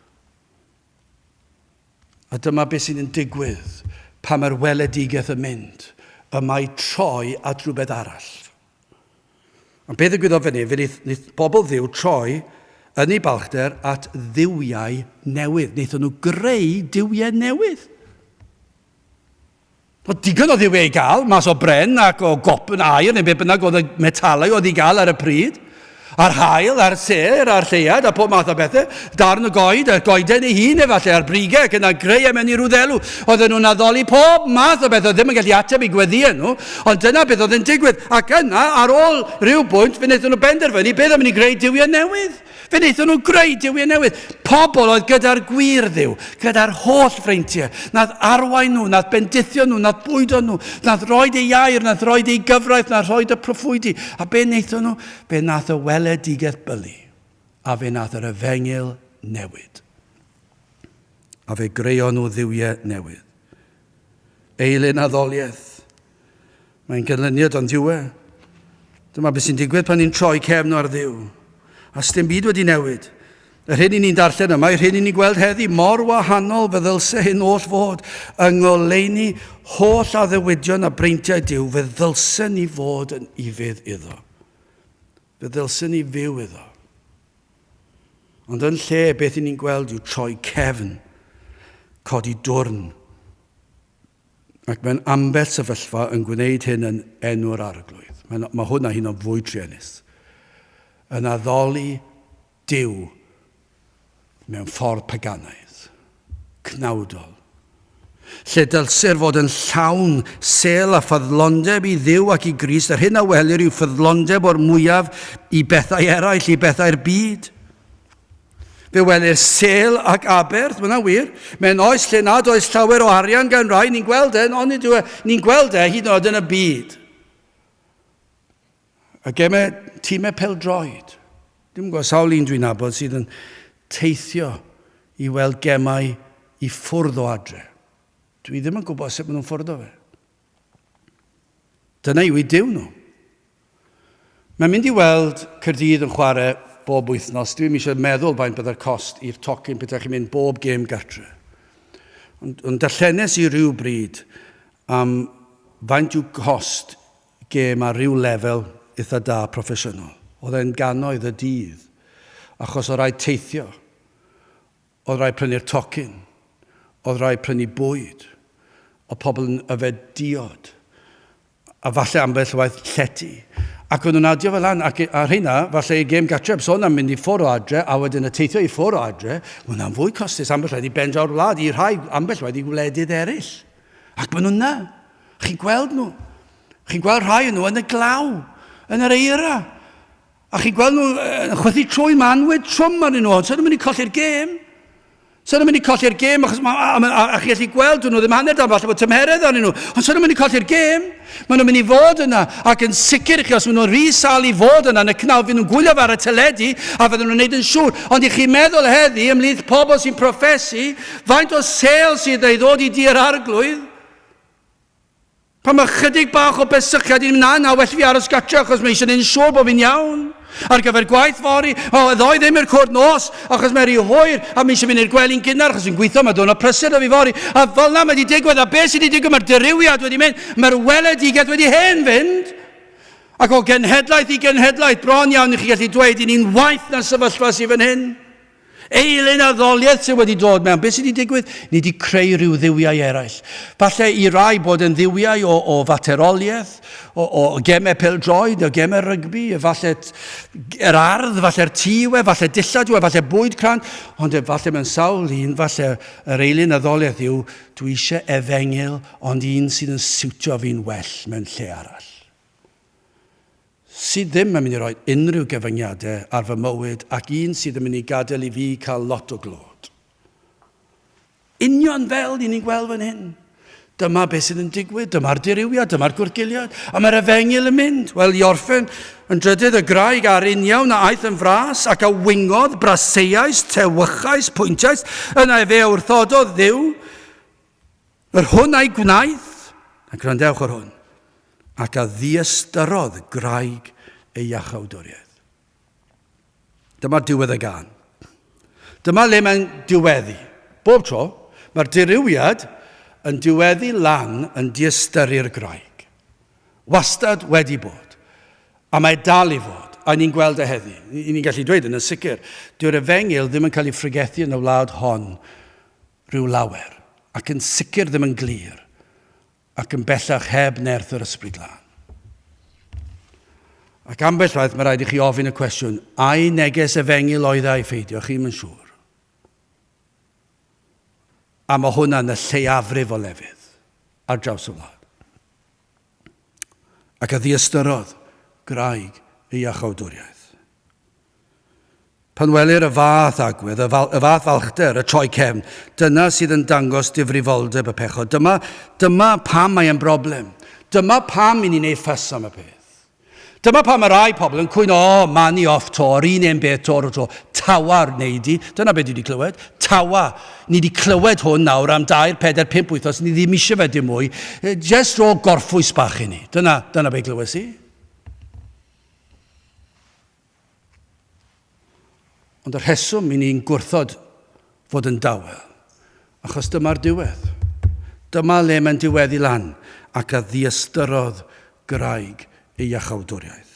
A dyma beth sy'n digwydd pan mae'r weledigaeth yn mynd, y mae troi at rhywbeth arall. Ond beth ddigwyddodd fyny, fe wnaeth bobl Dduw troi yn ei balchder at dduwiau newydd. Wnaethon nhw greu duwiau newydd. Oedd digon o dduwiau i gael, mas o bren ac o gop yn air, neu be bynnag oedd y metalau oedd i gael ar y pryd. A'r hael, a'r ser, a'r lleiad, a pob math o bethau. Darn y goed, a'r goeden ei hun efallai, a'r brigau, ac yna greu am enni rwddelw. Oedden nhw'n addoli pob math o bethau, ddim yn gallu ateb i gweddi nhw, ond dyna beth oedd yn digwydd. Ac yna, ar ôl rhyw bwynt, fe wnaethon nhw benderfynu, beth am mynd i greu duwiau newydd? Fe wnaethon nhw greu duwiau newydd. Pobl oedd gyda'r gwir Dduw, gyda'r Hawlfraintiau. Nath arwain nhw, nath bendithio nhw, nath bwydo nhw, nath roed ei air, nath roed ei gyfraith, nath roed y proffwydi. A be wnaethon nhw? Fe nath y weledigaeth bylu. A fe nath yr efengil newid. A fe greu nhw dduwiau newydd. Eilyn addoliaeth. Mae'n ganlyniad o'n ddiwau. Dyma beth sy'n digwydd pan ni'n troi cefn ar Dduw. A sdim byd wedi newid. Yr hyn i ni'n darllen yma, yr hyn i ni'n gweld heddi, mor wahanol fe ddylse hyn oll fod yng ngoleuni holl addewidion a breintiau Duw, fe ddylse ni fod yn ifydd iddo. Fe ddylse ni fyw iddo. Ond yn lle beth i ni'n gweld yw troi cefn, codi dwrn. Ac mae'n ambell sefyllfa yn gwneud hyn yn enw'r arglwydd. Mae hwnna hyn o'n fwy trienus. Yn addoli Duw mewn ffordd paganaidd, cnawdol. Lle dylser fod yn llawn sel a ffyddlondeb i Dduw ac i Grist, ar hyn a welir yw ffyddlondeb o'r mwyaf i bethau eraill, i bethau'r byd. Fe welir sel ac aberth, mae'na wir, mewn oes lle nad oes llawer o arian gan rai, ni'n gweld ond ni'n gweld hyd yn oed yn y byd. A gemau tîmau pêl-droed. Dwi'n gwybod sawl un dwi'n nabod sydd yn teithio i weld gemau i ffwrdd o adre. Dwi ddim yn gwybod sut maen nhw'n ffwrdd o fe. Dyna yw i Duw nhw. Mae'n mynd i weld Caerdydd yn chwarae bob wythnos. Dwi'n eisiau meddwl faint byddai'r cost i'r tocyn beth chi'n mynd bob gêm gartre. Ond darllenes i ryw bryd am faint yw cost gêm ar ryw lefel eitha da proffesiynol. Oedd e'n gannoedd y dydd, achos oedd rhaid teithio, oedd rhaid prynu'r tocyn, oedd rhaid prynu bwyd, oedd pobl yn yfed diod, a falle ambell waith llety. Ac oedd nhw'n adio fel lan, ac ar hynna, falle i gêm gatref, sôn am mynd i ffwrdd o adre, a wedyn y teithio i ffwrdd o adre, mae hwnna'n fwy costus ambell waith i bendra'r wlad, i rhai ambell waith i gwledydd eraill. Ac mae nhw'n na. Chi'n gweld nhw. Chi'n gweld rhai nhw yn y glaw, yn yr eira. A chi'n gweld nhw yn chwythu trwy manwyd trwm arnyn nhw. So nhw'n mynd i colli'r gêm. So nhw'n mynd i colli'r gêm, achos a chi'n gallu gweld nhw ddim hanner dan, falle bod tymheredd arnyn nhw. Ond so nhw'n mynd i colli'r gêm. Maen nhw'n mynd i fod yna, ac yn sicr i chi, os maen nhw'n rhisal i fod yna, yn y cnawd, fydd nhw'n gwylio ar y teledu, a fydden nhw'n gwneud yn siŵr. Ond i chi meddwl heddi, ymlith pobl sy'n proffesu, faint o sel sydd ei ddod i dir arglwydd, pan mae chydig bach o besychiad i'n mynd na, well fi aros gatre, achos mae eisiau gwneud yn siŵr bod fi'n iawn. Ar gyfer gwaith fori, ddoi ddim i'r cwrdd nos, achos mae'n rhy hwyr, a mae eisiau fynd i'r gwely'n gynnar, achos yn gweithio, mae dod o prysur o fi fori. A fel na mae wedi digwydd, a beth sydd wedi digwydd, mae'r dirywiad wedi mynd, mae'r weledigaeth wedi hen fynd. Ac o genhedlaeth i genhedlaeth, bron iawn i chi gallu dweud, i ni'n waith na sefyllfa sydd fan hyn. Eilyn addoliaeth sydd wedi dod mewn. Beth sydd wedi digwydd? Ni wedi creu rhyw dduwiau eraill. Falle i rai bod yn dduwiau o fateroliaeth, o gemau pêl-droed, o gemau rygbi, falle yr ardd, falle'r tiwe, falle dillad, falle bwyd cran, ond falle mewn sawl un, falle yr eilyn addoliaeth yw, dwi eisiau efengil, ond un sydd yn siwtio fi'n well mewn lle arall. Sydd ddim yn mynd i roi unrhyw gyfyngiadau ar fy mywyd ac un sydd yn mynd i gadael i fi cael lot o glod. Union fel ni'n gweld fan hyn. Dyma beth sydd yn digwydd, dyma'r dirywiad, dyma'r gwrgiliad, a mae'r efengil yn mynd. Wel, i orffen yn drydydd y graig ar uniawn a aeth yn fras ac a wingodd braseiais, tewychais, pwyntiais, yna fe wrthododd Dduw, yr hwn a'i gwnaeth, a gwrandewch ar hwn, ac a ddiastyrodd graig ei iachawdwriaeth. Dyma'r diwedd y gan. Dyma le mae'n diweddu. Bob tro, mae'r dirywiad yn diweddu lan yn diastyru'r graig. Wastad wedi bod. A mae dal I fod, a ni'n gweld y heddi. Ni'n gallu dweud yn y sicr. Dyw'r Efengyl ddim yn cael ei ffrigethu yn y wlad hon rhyw lawer, ac yn sicr ddim yn glir, ac yn bellach heb nerth yr ysbryd glân. Ac ambell waith mae rhaid I chi ofyn y cwestiwn, ai neges Efengyl oedd ei ffeidio, chi'n yn siŵr? A mae hwnna'n y lleiafrif o lefydd ar draws y wlad. Ac a ddiastyrodd graig I iachawdwriaeth. Pan welir y fath agwedd, y fath falchder, y troi cefn, dyna sydd yn dangos difrifoldeb y pechod. Dyma pam mae'n broblem. Dyma pam I ni'n ei ffys am y peth. Dyma pam mae rai pobl yn cwyno, mani off to, yr un beth tor o to, tawar wneud I. Dyna beth ni wedi clywed. Tawa. Ni wedi clywed hwn nawr am 2, 4, 5 wythnos, ni ddim eisiau fe dim mwy. Just ro gorffwys bach I ni. Dyna beth glywes I. Ond yr rheswm I ni'n gwrthod fod yn dawel. Achos dyma'r diwedd. Dyma le mae'n diweddu lan ac a ddiastyrodd graig I iachawdwriaeth.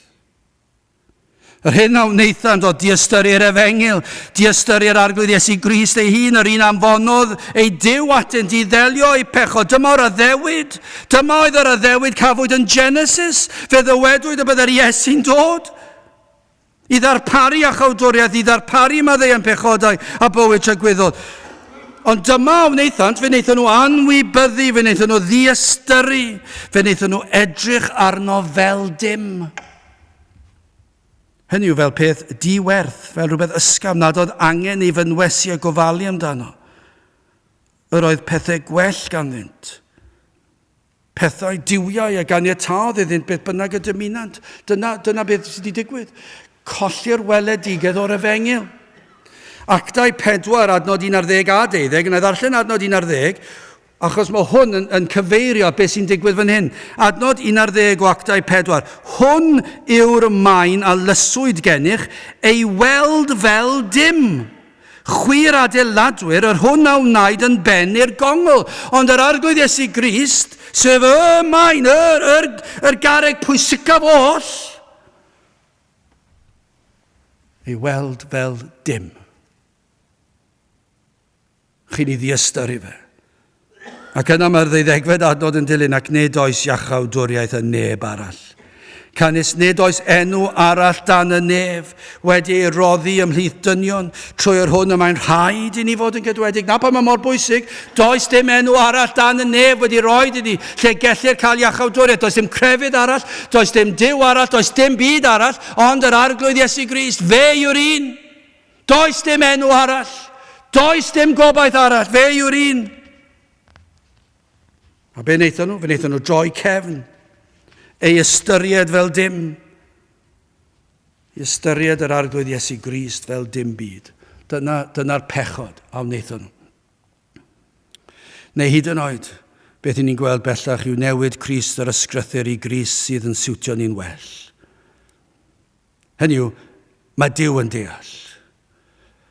Yr hyn a wnaethant o diastyru'r Efengyl, diastyru'r arglwydd Iesu Grist ei hun, yr un anfonodd ei Duw atynt I ddelio ei pechod. Dyma o'r addewid. Dyma oedd yr addewid cafwyd yn Genesis. Fe ddywedwyd y byddai'r Iesu'n dod. I ddarparu iachawdwriaeth, I ddarparu maddeuant pechodau a bywyd tragwyddol. Ond dyma wnaethant, fe wnaethon nhw anwybyddu, fe wnaethon nhw ddiastyru, fe wnaethon nhw edrych arno fel dim. Hynny yw fel peth diwerth, fel rhywbeth ysgafn nad oedd angen I fynwesu a gofalu amdano. Yr oedd pethau gwell ganddynt. Pethau diwiau a ganiataodd iddynt beth bynnag y dymunant. Dyna beth sydd wedi digwydd. Colli'r weledigedd o'r Efengyl. Actau 4, adnod 11 a 12, yna ddarllen adnod 11, achos mae hwn yn cyfeirio beth sy'n digwydd fan hyn. Adnod 11 o actau 4. Hwn yw'r maen a lyswyd gennych ei weld fel dim. Chwir adeiladwyr, yr hwn a wnaed yn ben i'r gongol. Ond yr arglwydd Iesu Grist, sef y maen, yr garreg pwysicaf oll, ei weld fel dim. Chi'n I ddiastyru fe. Ac yna mae'r 12fed adnod yn dilyn ac nid oes iachawdwriaeth y neb arall. Canis nid oes enw arall dan y nef wedi ei roddi ymhlith dynion trwy'r hwn y mae'n rhaid I ni fod yn gydwedig. Na pa mae mor bwysig, does dim enw arall dan y nef wedi roed I ni lle gellir cael iachawdwriaeth. Does dim crefydd arall, does dim Duw arall, does dim byd arall, ond yr arglwydd Iesu Grist, fe yw'r un. Does dim enw arall. Does dim gobaith arall, fe yw'r un. A be wnaethon nhw? Fe wnaethon nhw droi cefn. Ei ystyried fel dim. Ei ystyried yr arglwydd Iesu Grist fel dim byd. Dyna'r pechod a wnaethon nhw. Neu hyd yn oed, beth ni'n gweld bellach yw newid Crist yr ysgrythyr I Grist sydd yn siwtio ni'n well. Hynny yw, mae Duw yn deall.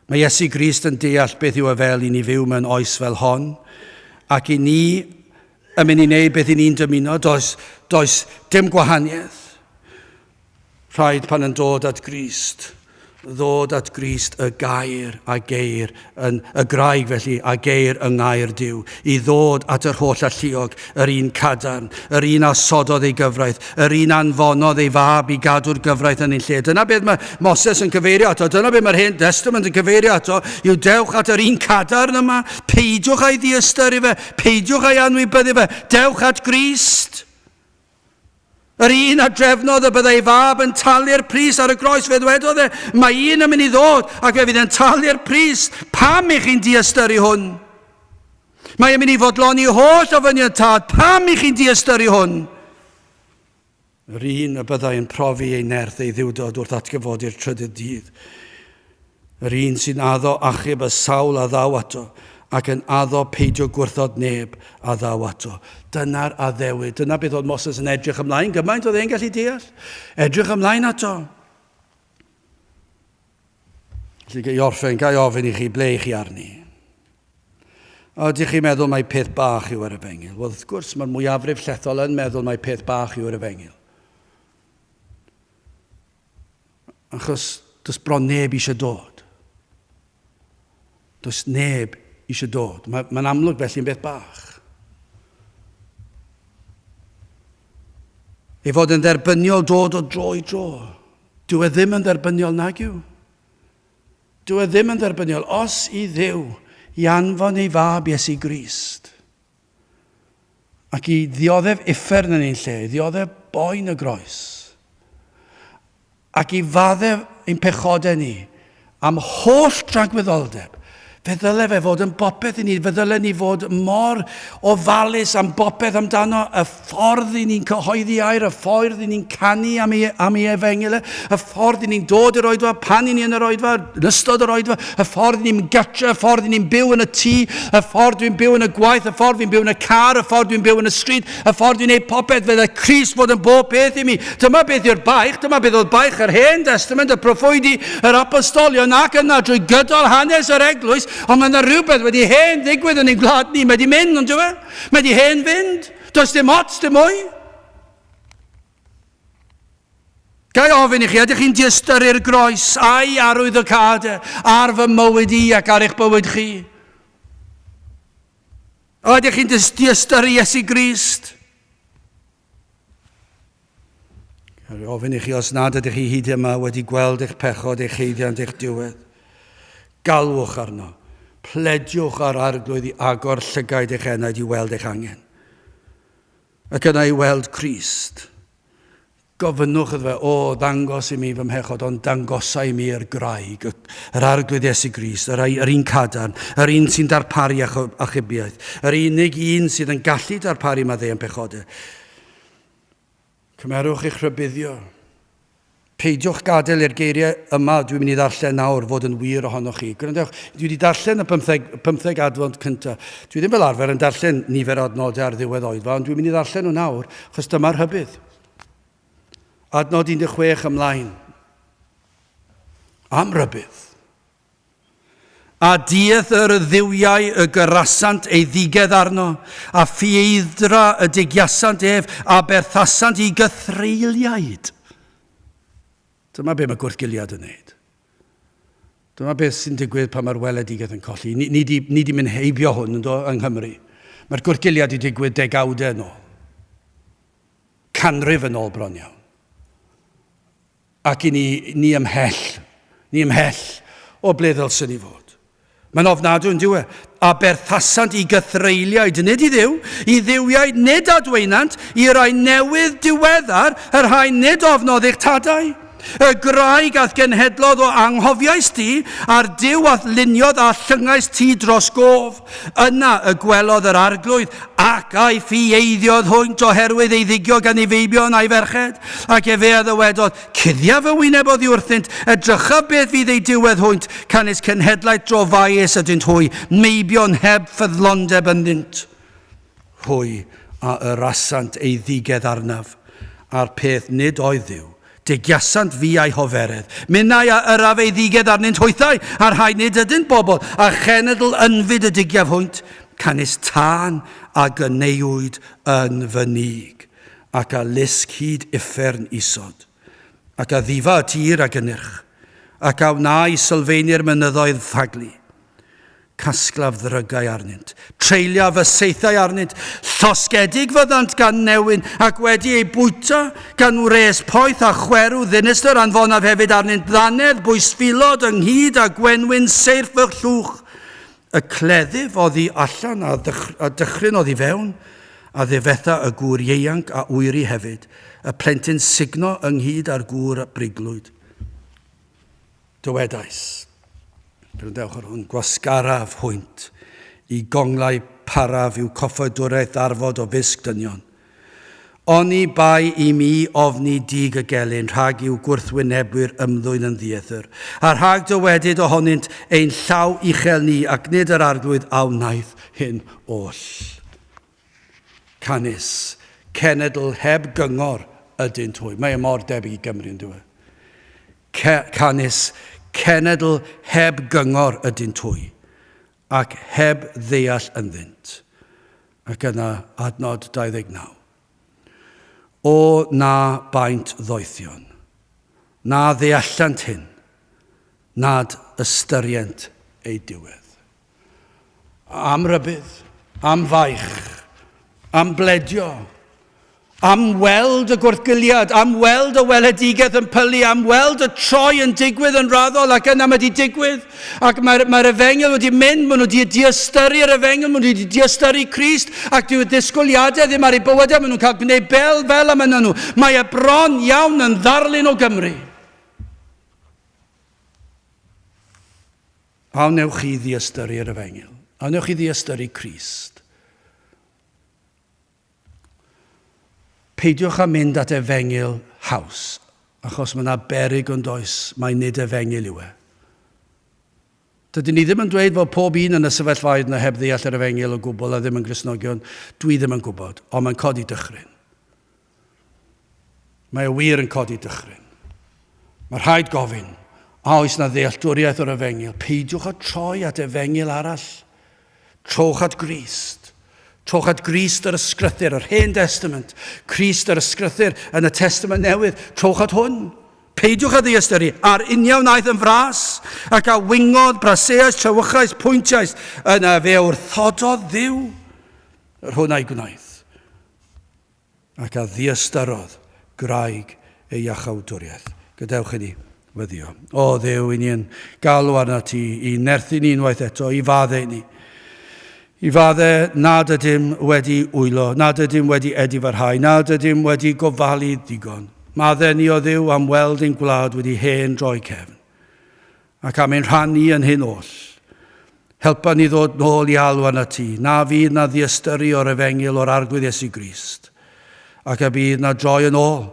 Mae Iesu Grist yn deall beth yw fel I ni fyw mewn oes fel hon, ac I ni yn mynd I wneud beth I ni'n dymuno, does dim gwahaniaeth. Rhaid pan yn dod at Grist, ddod at Grist y gair a geir, y graig felly a geir yng ngair Duw, I ddod at yr holl alluog, yr un cadarn, yr un asododd ei gyfraith, yr un anfonodd ei fab I gadw'r gyfraith yn ein lle. Dyna beth mae Moses yn cyfeirio ato, dyna beth mae'r Hen Testament yn cyfeirio ato, yw dewch at yr un cadarn yma, peidiwch a'i ddiastyru fe, peidiwch a'i anwybyddu fe, dewch at Grist. Yr un a drefnodd y byddai fab yn talu'r pris ar y groes, fe ddwedodd e, mae un yn mynd I ddod ac fe fydd yn talu'r pris. Pam I chi'n diastyru hwn? Mae yn mynd I fodloni holl o fyniantad. Pam I chi'n diastyru hwn? Yr un y byddai yn profi ei nerth ei ddiwdod wrth atgyfodi'r trydydd dydd. Yr un sy'n addo achub y sawl a ddaw ato ac yn addo peidio gwrthod neb a ddaw ato. Dyna'r addewid. Dyna beth oedd Moses yn edrych ymlaen. Gymaint oedd e'n gallu deall. Edrych ymlaen ato. Felly gai orffen, gai ofyn I chi ble I chi arni. A ydych chi'n meddwl mai peth bach yw yr Efengyl? Wel, wrth gwrs, mae'r mwyafrif llethol yn meddwl mai peth bach yw yr Efengyl. Achos does bron neb eisiau dod. Does neb eisiau dod. Mae'n amlwg felly'n beth bach. I fod yn dderbyniol dod o dro i dro. Dyw e ddim yn dderbyniol nag yw. Dyw e ddim yn dderbyniol. Os i Dduw i anfon ei fab Iesu Grist ac i ddioddef uffern yn ein lle, ddioddef boen y groes, ac i faddef ein pechodau ni am holl dragwyddoldeb, fe ddyle fe fod yn bopeth i ni, fe ddyle ni fod mor ofalus am bopeth amdano, y ffordd i ni'n cyhoeddi air, y ffordd i ni'n canu am ei efengyl, y ffordd i ni'n dod yr oedfa, pan i ni yn yr oedfa, yn ystod yr oedfa, y ffordd i ni'n gytra, y ffordd i ni'n byw yn y tŷ, y ffordd dwi'n byw yn y gwaith, y ffordd dwi'n byw yn y car, y ffordd dwi'n byw yn y stryd, y ffordd dwi'n gwneud popeth, fe ddyle Crist fod yn bob beth i mi. Dyma beth yw'r baich, dyma beth oedd baich yr Hen Testament, y proffwydi, yr apostolion, ac yna drwy gydol hanes yr eglwys. Ond mae yna rhywbeth wedi hen ddigwydd yn ein gwlad ni. Mae wedi mynd, ond dwi'n Mae wedi hen fynd. Does dim ots, dim mwy. Gai ofyn i chi, ydych chi'n diystyru'r groes a'i arwydd y cadau ar fy mywyd i ac ar eich bywyd chi? Ydych chi'n diystyru Iesu Grist? Gai ofyn i chi, os nad ydych chi hyd yma wedi gweld eich pechod, eich heiddiant, eich diwedd, galwch arno. Plediwch ar arglwydd i agor llygaid eich enaid i weld eich angen. Ac yna i weld Crist. Gofynnwch iddo fe, ddangos i mi fy mhechod, ond dangosau i mi yr graig, yr arglwydd Iesu Grist, yr un cadarn, yr un sy'n darparu achubiaeth, yr unig un sydd yn gallu darparu maddeu'n pechodau. Cymerwch eich rhybuddio. Peidiwch gadael i'r geiriau yma dwi'n mynd i ddarllen nawr fod yn wir ohonoch chi. Gwrandewch, dwi wedi darllen y 15 adfod cyntaf. Dwi ddim fel arfer yn darllen nifer o adnodau ar ddiwedd oedfa, ond dwi'n mynd i ddarllen nhw nawr, achos dyma'r hybydd. Adnod 16 ymlaen. Am rybydd. A dieth yr ddiwiau y gyrasant ei ddigedd arno, a ffieidra y digiasant ef, a berthasant i gythreiliaid. Dyma be mae gwrthgiliad yn neud. Dyma beth sy'n digwydd pan mae'r weledigaeth yn colli. Ni di mynd heibio hwn yng Nghymru. Mae'r gwrthgiliad i digwydd degawdau yn ôl. Canrif yn ôl bron iawn. Ac i ni ymhell. Ni ymhell o ble ddylsyn ni fod. Mae'n ofnadw yn diwe. A berthasant i gythreiliaid, nid i ddiw, i ddiwiau nid adweinant, i rai newydd diweddar, yr rhai nid ofnodd eich tadau. Y graig ath genhedlodd o anghofiais ti, a'r diw ath luniodd a llyngais ti dros gof. Yna y gwelodd yr arglwydd, ac a'i ffieidiodd hwynt oherwydd ei ddigio gan ei feibion a'i ferched. Ac efe a ddywedodd, cuddiaf y wyneb o ddiwrthynt, edrycha beth fydd ei diwedd hwynt, canis cenhedlaeth dro faes ydynt hwy, meibion heb ffyddlondeb ynddynt. Hwy a yrasant ei ddigedd arnaf, a'r peth nid oedd ddiw. Digiasant fi a'i hoferedd. Minnau a yraf ei ddigedd arnynt hwythau, a'r rhai nid ydynt bobl, a chenedl ynfyd y digiaf hwynt, canis tân a gyneuwyd yn fynig, ac a lusg hyd uffern isod, ac a ddifa y tir a gynyrch, ac a wna i sylfaenir mynyddoedd ffaglu. Casglaf ddrygau arnynt, treulio fy seithau arnynt, llosgedig fyddant gan newyn, ac wedi ei bwyta gan wres poeth a chwerw ddinistyr anfonaf hefyd arnynt ddanedd, bwysfilod ynghyd a gwenwyn seirff y llwch. Y cleddif oddi allan a dychryn oddi fewn, a ddifetha y gŵr ieuanc a wyri hefyd, y plentyn signo ynghyd â'r gŵr briglwyd. Dywedais. Gwrandewch ar hwn, gwasgaraf hwynt, i gonglau paraf i'w coffodwraeth arfod o fisg dynion. Oni bai i mi ofni dig y gelyn rhag i'w gwrthwynebwyr ymddwyn yn ddiethyr, a rhag dywedyd ohonynt ein llaw uchel ni ac nid yr arglwydd a wnaeth hyn oll. Canis, cenedl heb gyngor ydynt hwy. Mae mor debyg i Gymru yn dweud. Canis, cenedl heb gyngor ydynt hwy, ac heb ddeall ynddynt. Ac yna adnod 29. O na baint ddoethion, na ddeallant hyn, nad ystyriant ei diwedd. Am rybydd, am faich, am bledio, am weld y gwrthgiliad, am weld y weledigaeth yn pylu, am weld y troi yn digwydd yn raddol, ac yna mae wedi digwydd. Ac mae'r efengil wedi mynd, maen nhw wedi diastyru'r efengil, maen nhw wedi diastyru Crist, ac dyw'r disgwyliadau ddim ar eu bywydau, maen nhw'n cael gwneud fel am yna nhw. Mae e bron iawn yn ddarlun o Gymru. Awnewch chi ddiastyru'r efengil. Awnewch chi ddiastyru Crist. Peidiwch â mynd at efengil haws, achos mae yna beryg yn does, mae nid efengil yw e. Dydyn ni ddim yn dweud fod pob un yn y sefyllfaoedd yna heb ddeall yr efengil o gwbl a ddim yn Gristnogion. Dwi ddim yn gwybod, ond mae'n codi dychryn. Mae e wir yn codi dychryn. Mae rhaid gofyn, a oes na ddealltwriaeth o'r efengil. Peidiwch â troi at efengil arall. Trowch at Grist. Trowch at Grist yr ysgrythyr, yr Hen Testament. Crist yr ysgrythyr yn y Testament Newydd. Trowch at hwn. Peidiwch â ddiastyru ar uniawnaeth yn fras ac a wingodd, braseais, trawychais, pwyntiais yna fe wrthododd Dduw yr hwn a'i gwnaeth. Ac a ddiastyrodd graig ei iachawdwriaeth. Gadewch i ni weddio. O Dduw, i ni'n galw arna ti i nerthu ni unwaith eto, i faddau ni. I faddau nad ydym wedi wylo, nad ydym wedi edifarhau, nad ydym wedi gofalu digon. Maddau ni o Dduw am weld ein gwlad wedi hen droi cefn, ac am ein rhannu yn hyn oll. Helpa ni ddod nôl i alw arna ti, na fydd na ddiastyru o'r efengil o'r arglwydd Iesu Grist, ac a bydd na droi yn ôl,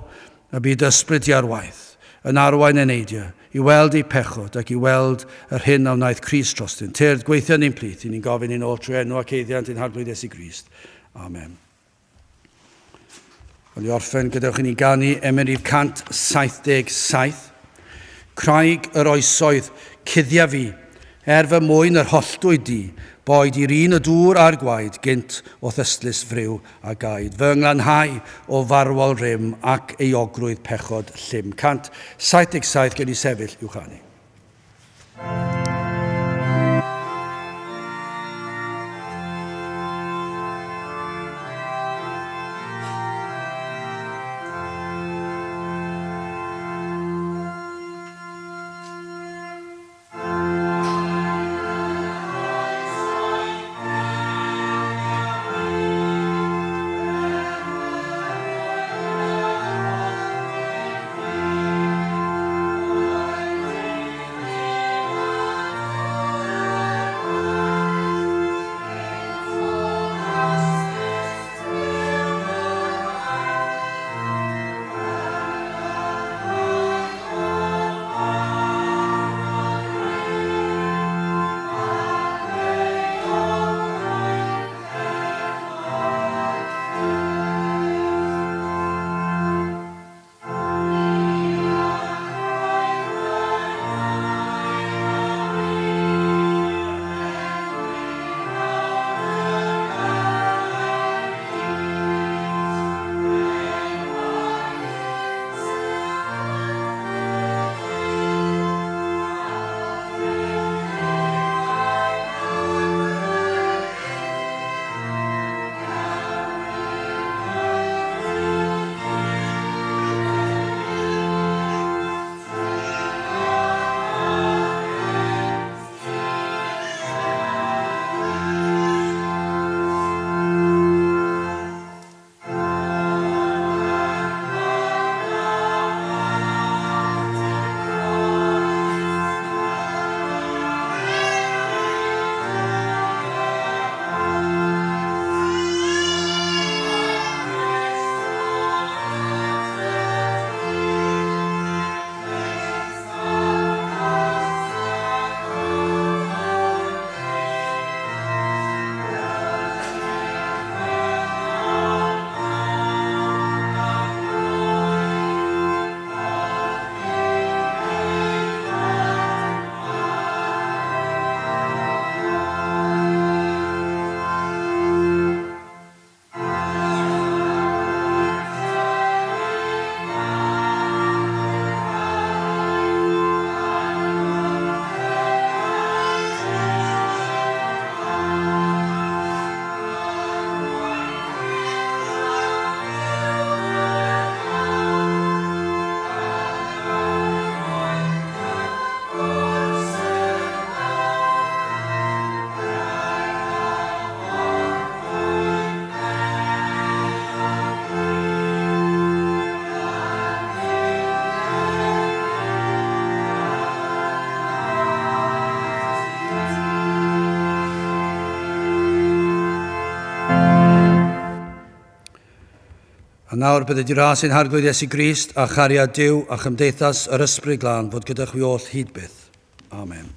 a bydd ysbryd i ar waith, yn arwain yn eidio, i weld ei pechod ac i weld yr hyn a wnaeth Crist drostyn. Tyrd gweithio ni'n plith, i ni'n gofyn i'n ôl trwy enw ac eiddiant i'n arglwydd Iesu Grist. Amen. Wel i orffen, gadewch i ni ganu Emynau 177. Craig yr oesoedd, cuddia fi, fy mwyn yr holltwyd di, boed i'r un y dŵr a'r gwaed, gynt o thystlus friw a gaid. Fy nglanhau o farwol rym ac eogrwydd pechod llym. 177 gen i sefyll i'w chanu. A nawr bydd y diras ein harglwydd Diystyru Crist a chariad Duw a chymdeithas yr ysbryd glân fod gyda chwi oll hyd byth. Amen.